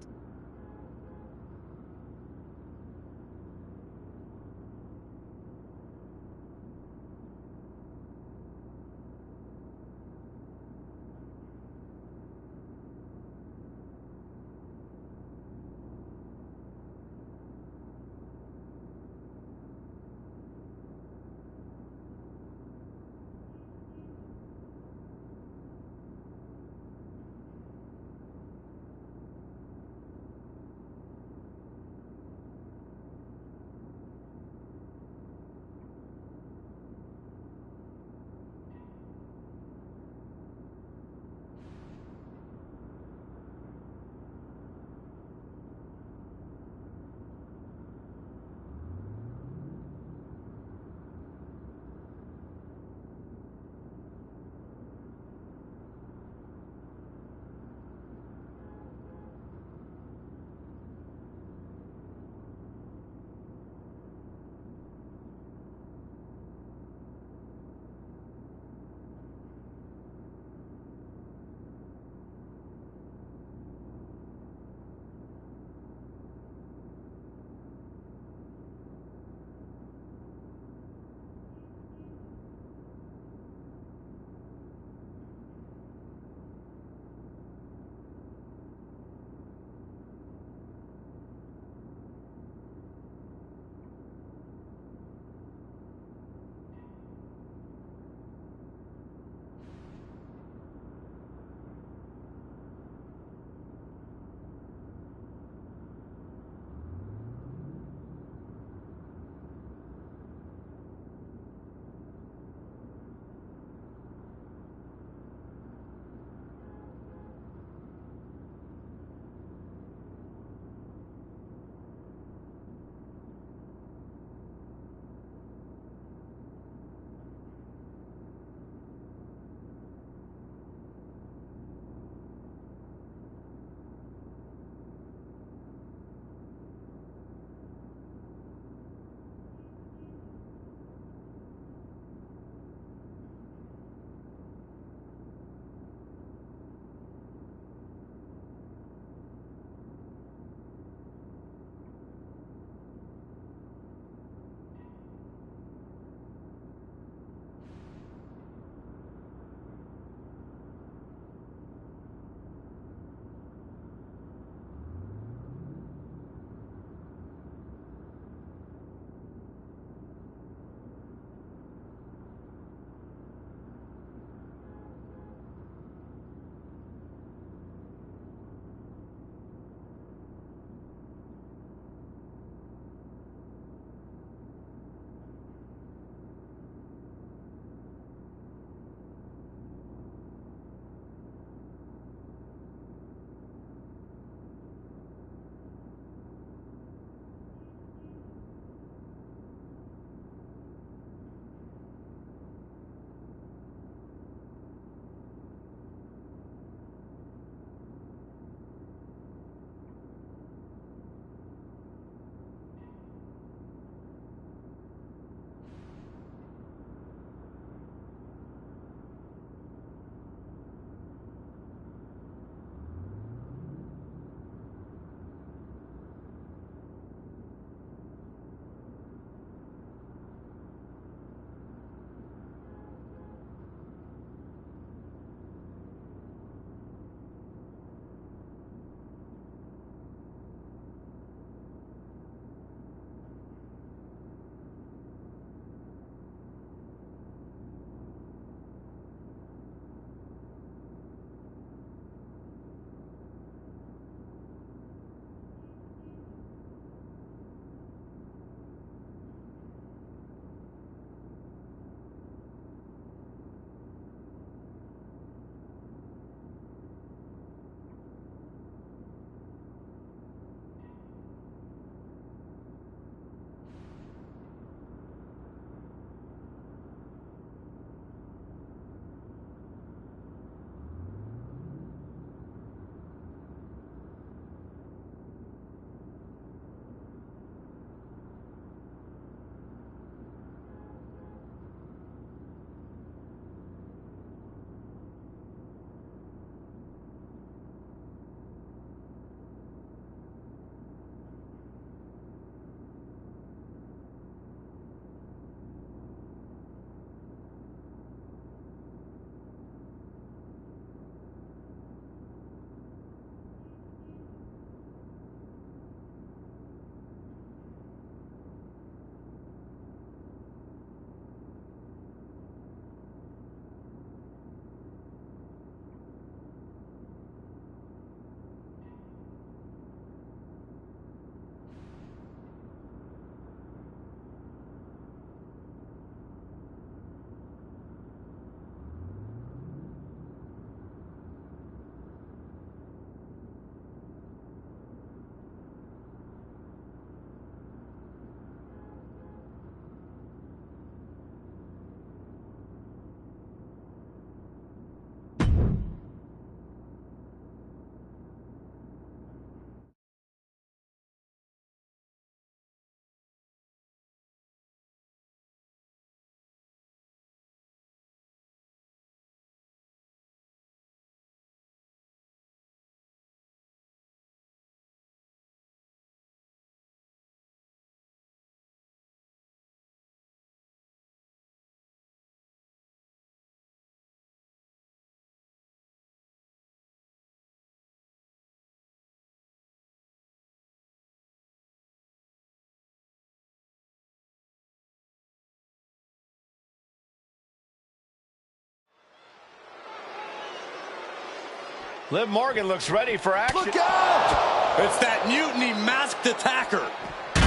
[SPEAKER 4] Liv Morgan looks ready for action.
[SPEAKER 1] Look out!
[SPEAKER 2] It's that Mutiny masked attacker.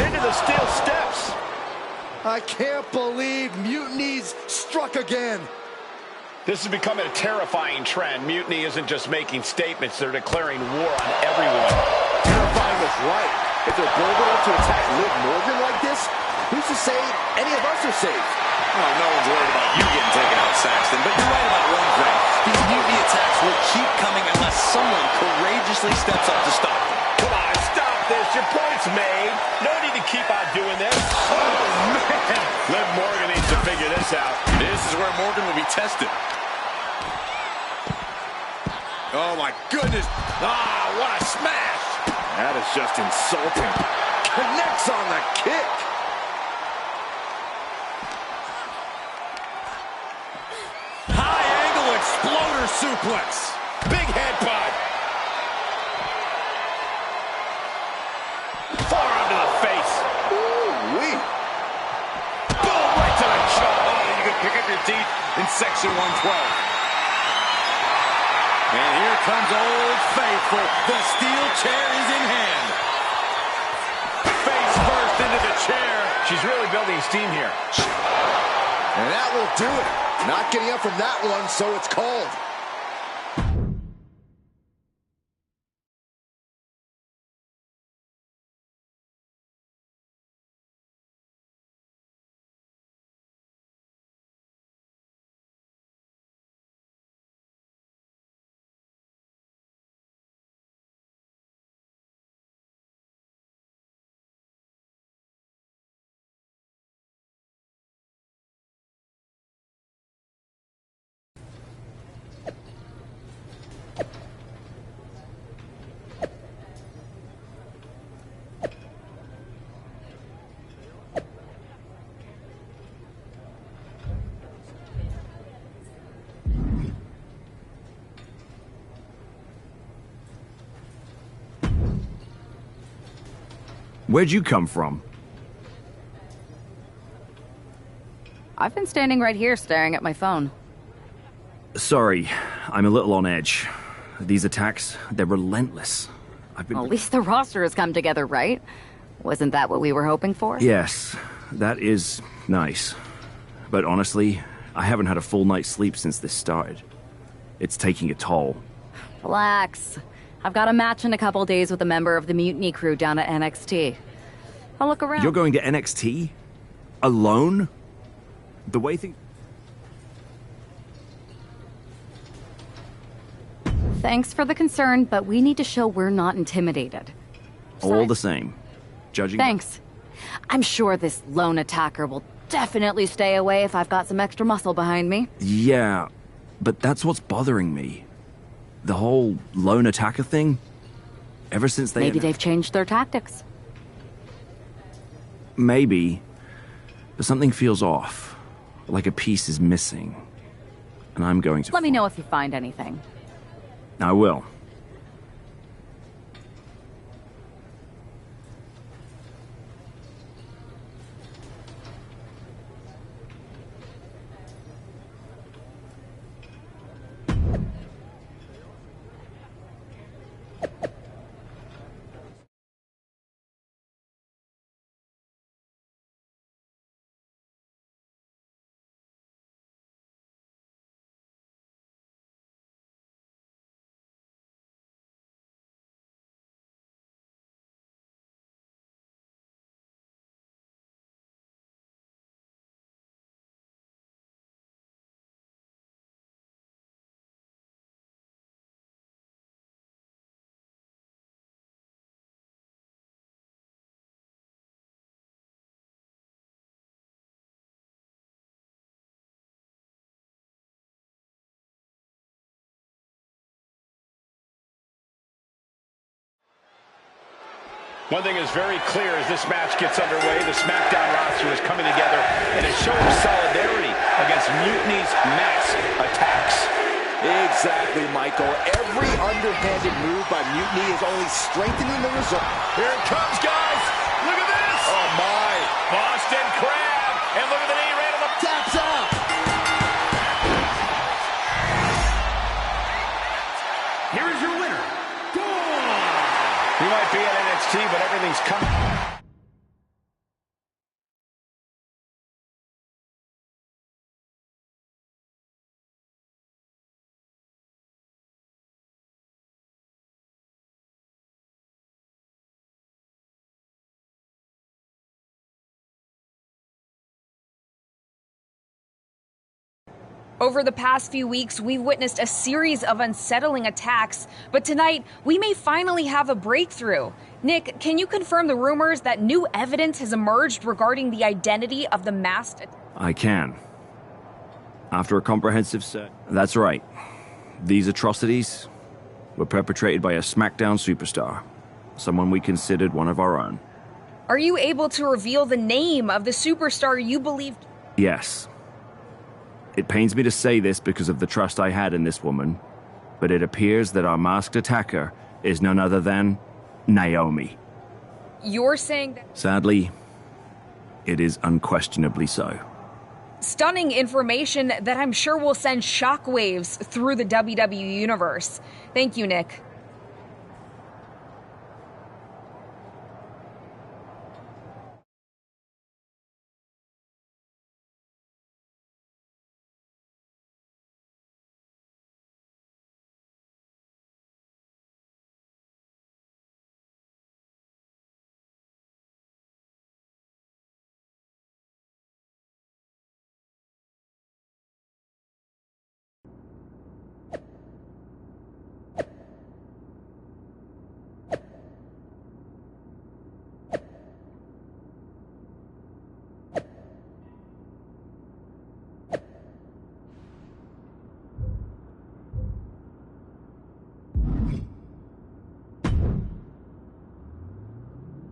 [SPEAKER 4] Into the steel steps.
[SPEAKER 1] I can't believe Mutiny's struck again.
[SPEAKER 4] This is becoming a terrifying trend. Mutiny isn't just making statements, they're declaring war on everyone.
[SPEAKER 1] Terrifying was right. If they're bold enough to attack Liv Morgan like this, who's to say any of us are safe?
[SPEAKER 2] Oh, no one's worried about you getting taken out, Saxton, but you're right about one thing. These mutiny attacks will keep coming unless someone courageously steps up to stop them.
[SPEAKER 4] Come on, stop this. Your point's made. No need to keep on doing this. Oh, man. Liv Morgan needs to figure this out.
[SPEAKER 2] This is where Morgan will be tested. Oh, my goodness. Ah, what a smash.
[SPEAKER 1] That is just insulting. Connects on the kick.
[SPEAKER 2] High angle exploder suplex.
[SPEAKER 4] Big headbutt. Forearm to the face.
[SPEAKER 1] Ooh-wee.
[SPEAKER 4] Boom, right to the jaw.
[SPEAKER 2] Oh, you can pick up your teeth in section 112. And here comes Old Faithful. The steel chair is in hand.
[SPEAKER 4] Face first into the chair. She's really building steam here.
[SPEAKER 1] And that will do it. Not getting up from that one, so it's called.
[SPEAKER 17] Where'd you come from?
[SPEAKER 8] I've been standing right here staring at my phone.
[SPEAKER 17] Sorry, I'm a little on edge. These attacks, they're relentless.
[SPEAKER 8] Well, at least the roster has come together, right? Wasn't that what we were hoping for?
[SPEAKER 17] Yes, that is nice. But honestly, I haven't had a full night's sleep since this started. It's taking a toll.
[SPEAKER 8] Relax. I've got a match in a couple days with a member of the Mutiny crew down at NXT. I'll look around.
[SPEAKER 17] You're going to NXT? Alone? The way things...
[SPEAKER 8] Thanks for the concern, but we need to show we're not intimidated.
[SPEAKER 17] All the same. Judging...
[SPEAKER 8] Thanks. I'm sure this lone attacker will definitely stay away if I've got some extra muscle behind me.
[SPEAKER 17] Yeah, but that's what's bothering me. The whole lone attacker thing, ever since they...
[SPEAKER 8] Maybe they've changed their tactics.
[SPEAKER 17] Maybe, but something feels off, like a piece is missing, and I'm going to...
[SPEAKER 8] Let me know if you find anything.
[SPEAKER 17] I will.
[SPEAKER 4] One thing is very clear as this match gets underway, the SmackDown roster is coming together in a show of solidarity against Mutiny's mass attacks.
[SPEAKER 1] Exactly, Michael. Every underhanded move by Mutiny is only strengthening the result.
[SPEAKER 4] Here it comes, guys. Look at this.
[SPEAKER 1] Oh, my.
[SPEAKER 4] Boston Crab. And look at the knee right on the...
[SPEAKER 1] Taps out.
[SPEAKER 18] here is your winner, Dawn!
[SPEAKER 4] He might be at NXT, but everything's coming.
[SPEAKER 19] Over the past few weeks, we've witnessed a series of unsettling attacks, but tonight, we may finally have a breakthrough. Nick, can you confirm the rumors that new evidence has emerged regarding the identity of the masked...
[SPEAKER 17] I can. After a comprehensive search... That's right. These atrocities were perpetrated by a SmackDown superstar, someone we considered one of our own.
[SPEAKER 19] Are you able to reveal the name of the superstar you believed...
[SPEAKER 17] Yes. It pains me to say this because of the trust I had in this woman, but it appears that our masked attacker is none other than Naomi.
[SPEAKER 19] You're saying that...
[SPEAKER 17] Sadly, it is unquestionably so.
[SPEAKER 19] Stunning information that I'm sure will send shockwaves through the WWE universe. Thank you, Nick.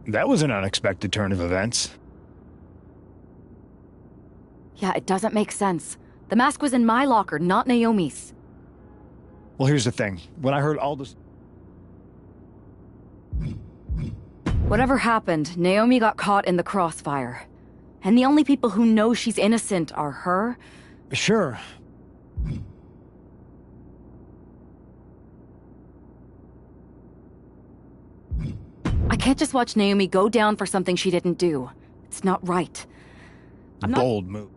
[SPEAKER 9] That was an unexpected turn of events.
[SPEAKER 8] Yeah, it doesn't make sense. The mask was in my locker, not Naomi's.
[SPEAKER 9] Well, here's the thing. When I heard Aldous...
[SPEAKER 8] Whatever happened, Naomi got caught in the crossfire. And the only people who know she's innocent are her...
[SPEAKER 9] Sure.
[SPEAKER 8] I can't just watch Naomi go down for something she didn't do. It's not right.
[SPEAKER 9] Bold move.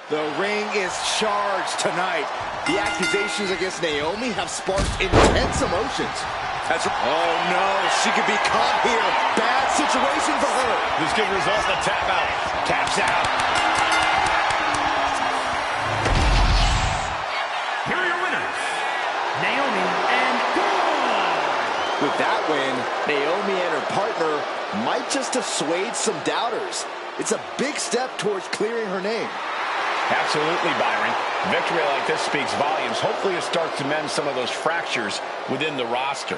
[SPEAKER 1] The ring is charged tonight. The accusations against Naomi have sparked intense emotions. Oh no, she could be caught here. Bad situation for her.
[SPEAKER 4] This could result in a tap out. Taps out.
[SPEAKER 18] Here are your winners, Naomi and Dawn!
[SPEAKER 1] With that win, Naomi and her partner might just assuage some doubters. It's a big step towards clearing her name.
[SPEAKER 4] Absolutely, Byron. Victory like this speaks volumes. Hopefully it starts to mend some of those fractures within the roster.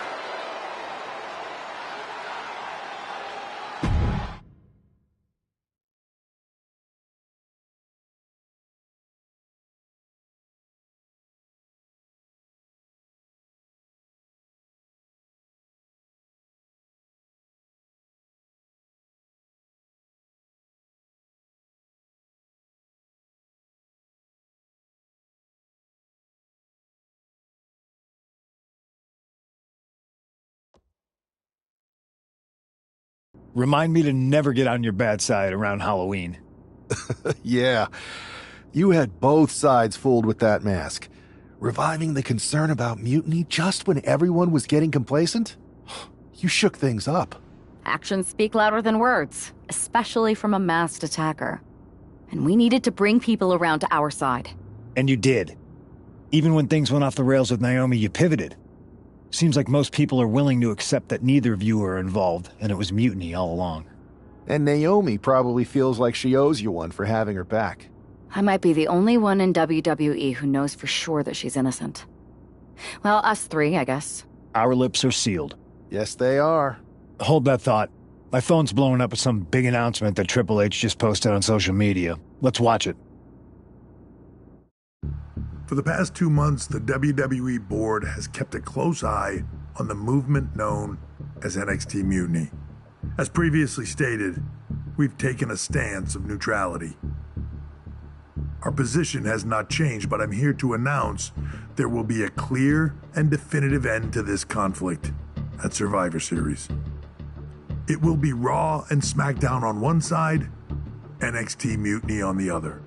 [SPEAKER 9] Remind me to never get on your bad side around Halloween.
[SPEAKER 5] Yeah. You had both sides fooled with that mask. Reviving the concern about mutiny just when everyone was getting complacent? You shook things up.
[SPEAKER 8] Actions speak louder than words, especially from a masked attacker. And we needed to bring people around to our side.
[SPEAKER 9] And you did. Even when things went off the rails with Naomi, you pivoted. Seems like most people are willing to accept that neither of you are involved, and it was mutiny all along.
[SPEAKER 5] And Naomi probably feels like she owes you one for having her back.
[SPEAKER 8] I might be the only one in WWE who knows for sure that she's innocent. Well, us three, I guess.
[SPEAKER 9] Our lips are sealed.
[SPEAKER 5] Yes, they are.
[SPEAKER 9] Hold that thought. My phone's blowing up with some big announcement that Triple H just posted on social media. Let's watch it.
[SPEAKER 3] For the past 2 months, the WWE board has kept a close eye on the movement known as NXT Mutiny. As previously stated, we've taken a stance of neutrality. Our position has not changed, but I'm here to announce there will be a clear and definitive end to this conflict at Survivor Series. It will be Raw and SmackDown on one side, NXT Mutiny on the other,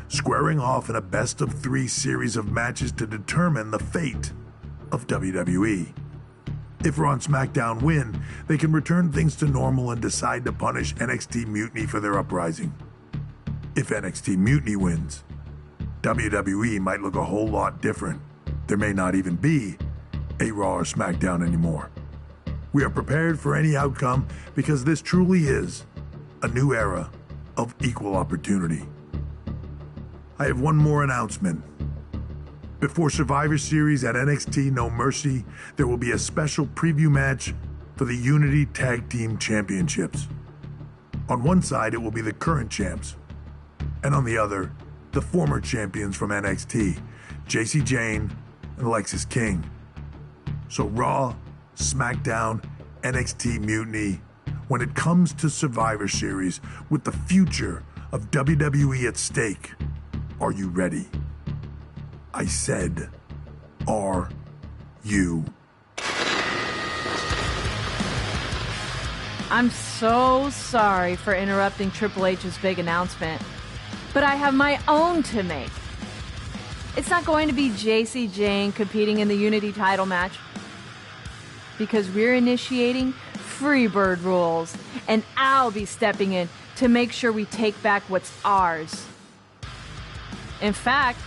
[SPEAKER 3] squaring off in a best-of-3 series of matches to determine the fate of WWE. If Raw and SmackDown win, they can return things to normal and decide to punish NXT Mutiny for their uprising. If NXT Mutiny wins, WWE might look a whole lot different. There may not even be a Raw or SmackDown anymore. We are prepared for any outcome because this truly is a new era of equal opportunity. I have one more announcement. Before Survivor Series at NXT No Mercy, there will be a special preview match for the Unity Tag Team Championships. On one side, it will be the current champs, and on the other, the former champions from NXT, JC Jane and Alexis King. So Raw, SmackDown, NXT Mutiny, when it comes to Survivor Series with the future of WWE at stake, are you ready? I said, are you?
[SPEAKER 12] I'm so sorry for interrupting Triple H's big announcement, but I have my own to make. It's not going to be JC Jane competing in the Unity title match, because we're initiating Freebird rules, and I'll be stepping in to make sure we take back what's ours. In fact,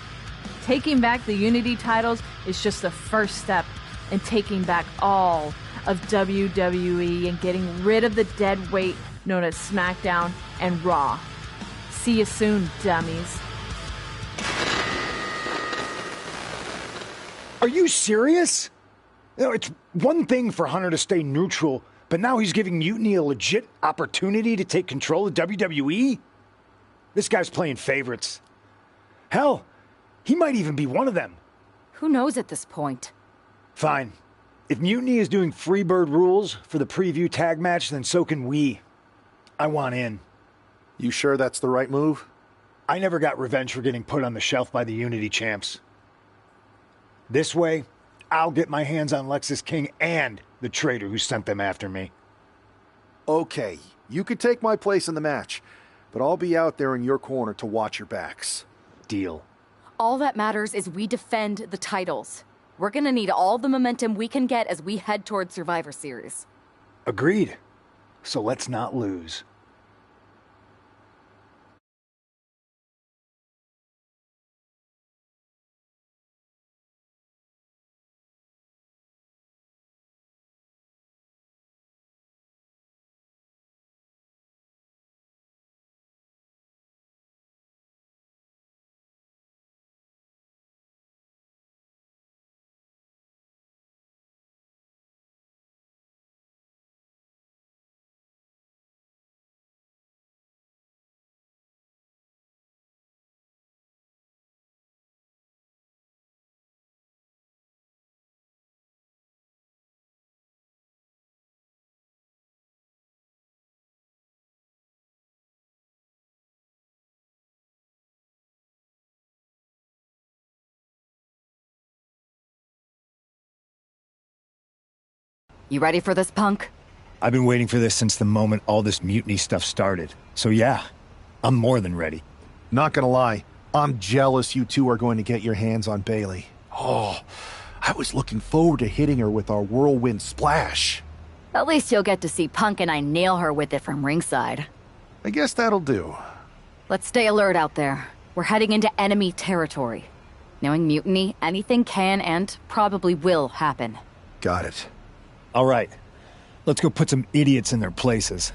[SPEAKER 12] taking back the Unity titles is just the first step in taking back all of WWE and getting rid of the dead weight known as SmackDown and Raw. See you soon, dummies.
[SPEAKER 9] Are you serious? You know, it's one thing for Hunter to stay neutral, but now he's giving Mutiny a legit opportunity to take control of WWE? This guy's playing favorites. Hell, he might even be one of them.
[SPEAKER 8] Who knows at this point?
[SPEAKER 9] Fine. If Mutiny is doing Freebird rules for the preview tag match, then so can we. I want in.
[SPEAKER 5] You sure that's the right move?
[SPEAKER 9] I never got revenge for getting put on the shelf by the Unity champs. This way, I'll get my hands on Lexis King and the traitor who sent them after me.
[SPEAKER 5] Okay, you could take my place in the match, but I'll be out there in your corner to watch your backs.
[SPEAKER 9] Deal.
[SPEAKER 8] All that matters is we defend the titles. We're gonna need all the momentum we can get as we head toward Survivor Series.
[SPEAKER 9] Agreed. So let's not lose.
[SPEAKER 8] You ready for this, punk?
[SPEAKER 9] I've been waiting for this since the moment all this mutiny stuff started. So yeah, I'm more than ready.
[SPEAKER 5] Not gonna lie, I'm jealous you two are going to get your hands on Bayley. Oh, I was looking forward to hitting her with our whirlwind splash.
[SPEAKER 8] At least you'll get to see Punk and I nail her with it from ringside.
[SPEAKER 5] I guess that'll do.
[SPEAKER 8] Let's stay alert out there. We're heading into enemy territory. Knowing Mutiny, anything can and probably will happen.
[SPEAKER 5] Got it.
[SPEAKER 9] All right. Let's go put some idiots in their places.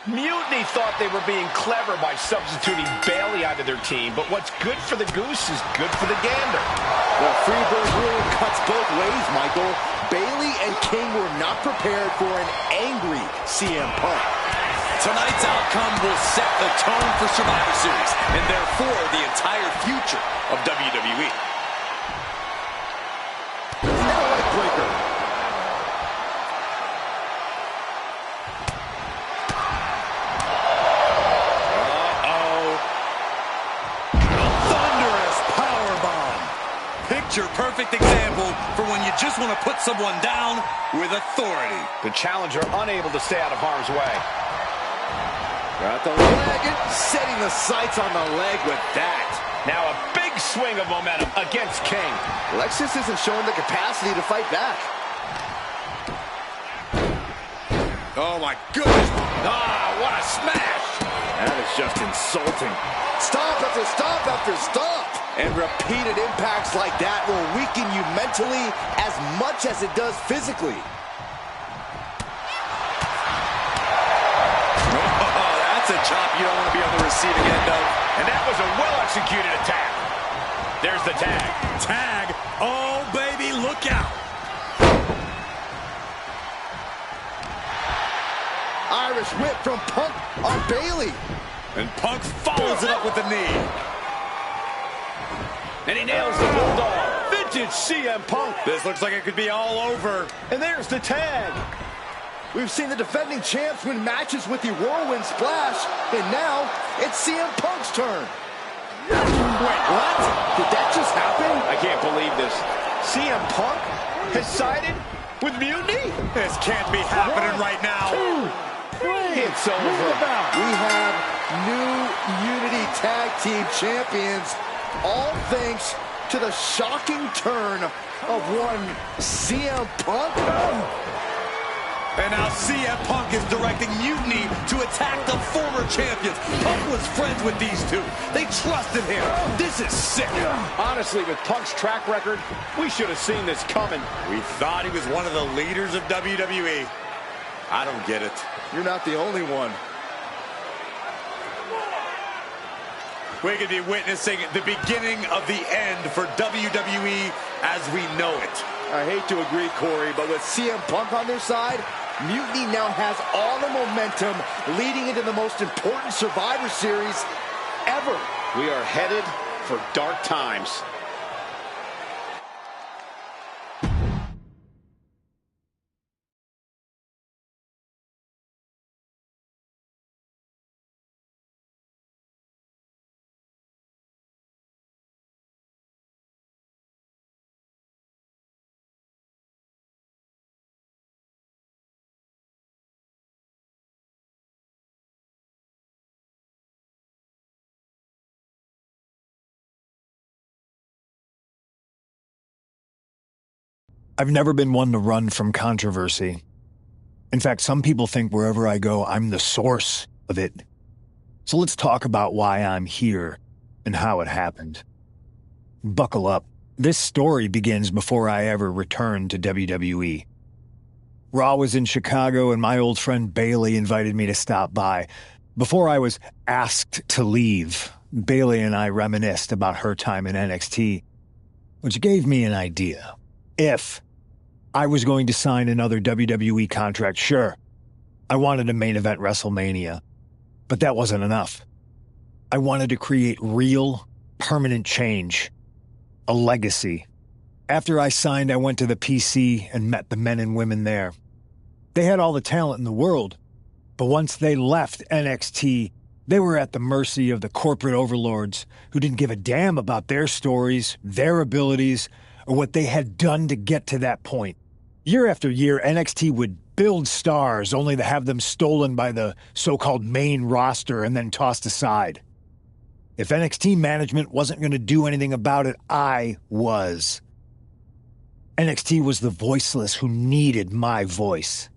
[SPEAKER 4] Mutiny thought they were being clever by substituting Bailey onto their team, but what's good for the goose is good for the gander.
[SPEAKER 1] The Freebird rule cuts both ways, Michael. Bailey and King were not prepared for an angry CM Punk.
[SPEAKER 2] Tonight's outcome will set the tone for Survivor Series, and therefore the entire future of WWE.
[SPEAKER 1] And a leg breaker.
[SPEAKER 2] Picture-perfect example for when you just want to put someone down with authority.
[SPEAKER 4] The challenger unable to stay out of harm's way.
[SPEAKER 1] Got the leg, setting the sights on the leg with that.
[SPEAKER 4] Now a big swing of momentum against King.
[SPEAKER 1] Lexus isn't showing the capacity to fight back.
[SPEAKER 2] Oh my goodness. Ah, what a smash.
[SPEAKER 1] That is just insulting. Stomp after stomp after stomp. And repeated impacts like that will weaken you mentally as much as it does physically.
[SPEAKER 2] Oh, that's a chop you don't want to be on the receiving end of.
[SPEAKER 4] And that was a well-executed attack. There's the tag.
[SPEAKER 2] Tag. Oh, baby, look out.
[SPEAKER 1] Irish whip from Punk on Bailey.
[SPEAKER 2] And Punk follows it up with the knee.
[SPEAKER 4] And he nails the Bulldog. Vintage CM Punk.
[SPEAKER 2] This looks like it could be all over.
[SPEAKER 1] And there's the tag. We've seen the defending champs win matches with the whirlwind splash. And now it's CM Punk's turn. Wait, what? Did that just happen?
[SPEAKER 4] I can't believe this. CM Punk has sided with Mutiny?
[SPEAKER 2] This can't be happening right now.
[SPEAKER 1] 2, 3. It's over. We have new Unity Tag Team Champions. All thanks to the shocking turn of one CM Punk.
[SPEAKER 2] And now CM Punk is directing Mutiny to attack the former champions. Punk was friends with these two. They trusted him. This is sick.
[SPEAKER 4] Honestly, with Punk's track record, we should have seen this coming.
[SPEAKER 2] We thought he was one of the leaders of WWE. I don't get it.
[SPEAKER 1] You're not the only one.
[SPEAKER 2] We could be witnessing the beginning of the end for WWE as we know it.
[SPEAKER 1] I hate to agree, Corey, but with CM Punk on their side, Mutiny now has all the momentum leading into the most important Survivor Series ever.
[SPEAKER 4] We are headed for dark times.
[SPEAKER 9] I've never been one to run from controversy. In fact, some people think wherever I go, I'm the source of it. So let's talk about why I'm here and how it happened. Buckle up. This story begins before I ever returned to WWE. Raw was in Chicago and my old friend Bayley invited me to stop by. Before I was asked to leave, Bayley and I reminisced about her time in NXT, which gave me an idea. If I was going to sign another WWE contract, sure, I wanted a main event WrestleMania, but that wasn't enough. I wanted to create real, permanent change, a legacy. After I signed, I went to the PC and met the men and women there. They had all the talent in the world, but once they left NXT, they were at the mercy of the corporate overlords who didn't give a damn about their stories, their abilities, or what they had done to get to that point. Year after year, NXT would build stars only to have them stolen by the so-called main roster and then tossed aside. If NXT management wasn't going to do anything about it, I was. NXT was the voiceless who needed my voice.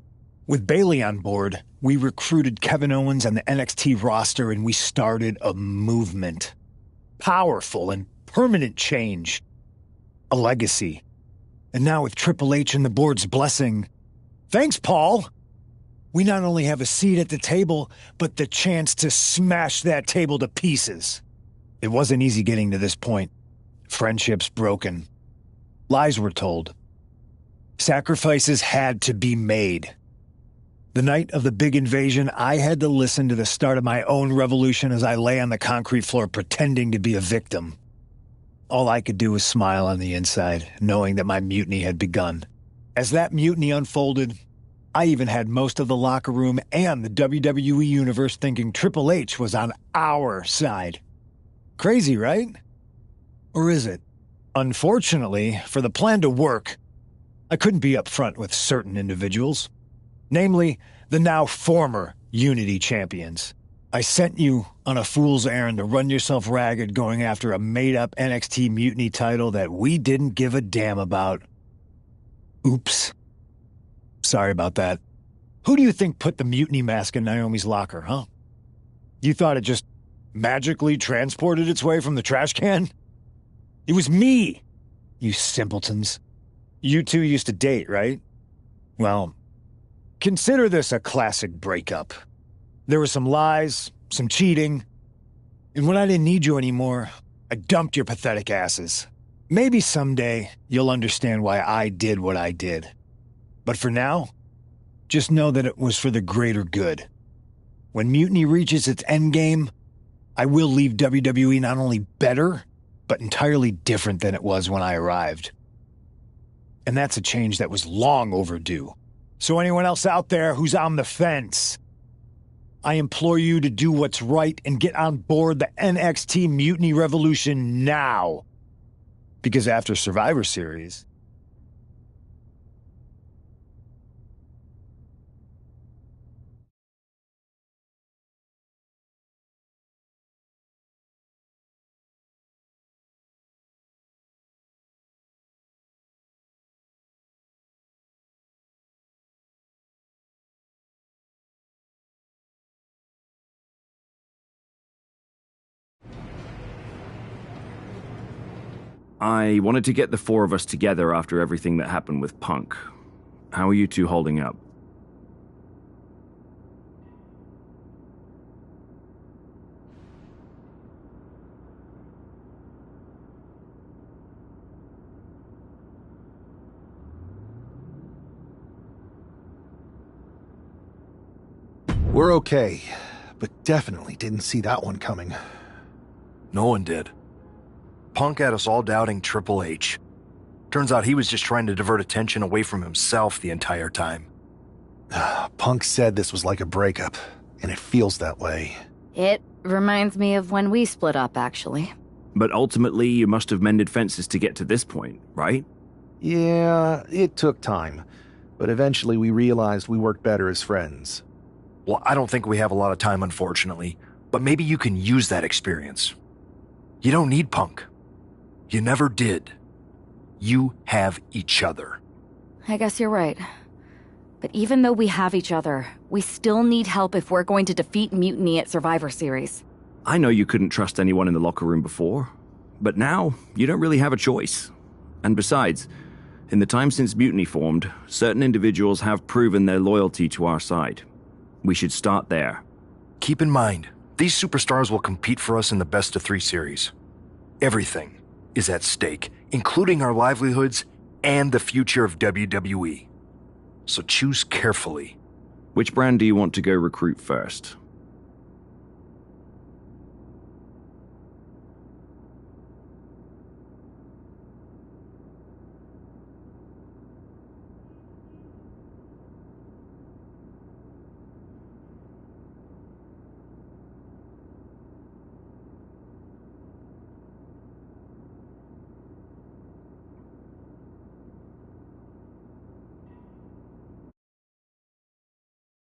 [SPEAKER 9] With Bayley on board, we recruited Kevin Owens and the NXT roster and we started a movement. Powerful and permanent change. A legacy. And now with Triple H and the board's blessing, thanks, Paul! We not only have a seat at the table, but the chance to smash that table to pieces. It wasn't easy getting to this point. Friendships broken. Lies were told. Sacrifices had to be made. The night of the big invasion, I had to listen to the start of my own revolution as I lay on the concrete floor pretending to be a victim. All I could do was smile on the inside, knowing that my mutiny had begun. As that mutiny unfolded, I even had most of the locker room and the WWE Universe thinking Triple H was on our side. Crazy, right? Or is it? Unfortunately, for the plan to work, I couldn't be upfront with certain individuals. Namely, the now former Unity champions. I sent you on a fool's errand to run yourself ragged going after a made-up NXT Mutiny title that we didn't give a damn about. Oops. Sorry about that. Who do you think put the Mutiny mask in Naomi's locker, huh? You thought it just magically transported its way from the trash can? It was me, you simpletons. You two used to date, right? Well, consider this a classic breakup. There were some lies, some cheating, and when I didn't need you anymore, I dumped your pathetic asses. Maybe someday you'll understand why I did what I did. But for now, just know that it was for the greater good. When Mutiny reaches its endgame, I will leave WWE not only better, but entirely different than it was when I arrived. And that's a change that was long overdue. So anyone else out there who's on the fence, I implore you to do what's right and get on board the NXT Mutiny Revolution now. Because after Survivor Series,
[SPEAKER 17] I wanted to get the four of us together after everything that happened with Punk. How are you two holding up?
[SPEAKER 5] We're okay, but definitely didn't see that one coming.
[SPEAKER 6] No one did. Punk had us all doubting Triple H. Turns out he was just trying to divert attention away from himself the entire time.
[SPEAKER 5] Punk said this was like a breakup, and it feels that way.
[SPEAKER 8] It reminds me of when we split up, actually.
[SPEAKER 17] But ultimately, you must have mended fences to get to this point, right?
[SPEAKER 5] Yeah, it took time. But eventually we realized we worked better as friends.
[SPEAKER 6] Well, I don't think we have a lot of time, unfortunately. But maybe you can use that experience. You don't need Punk. You never did. You have each other.
[SPEAKER 8] I guess you're right. But even though we have each other, we still need help if we're going to defeat Mutiny at Survivor Series.
[SPEAKER 17] I know you couldn't trust anyone in the locker room before, but now you don't really have a choice. And besides, in the time since Mutiny formed, certain individuals have proven their loyalty to our side. We should start there.
[SPEAKER 6] Keep in mind, these superstars will compete for us in the best-of-3 series. Everything is at stake, including our livelihoods and the future of WWE. So choose carefully.
[SPEAKER 17] Which brand do you want to go recruit first?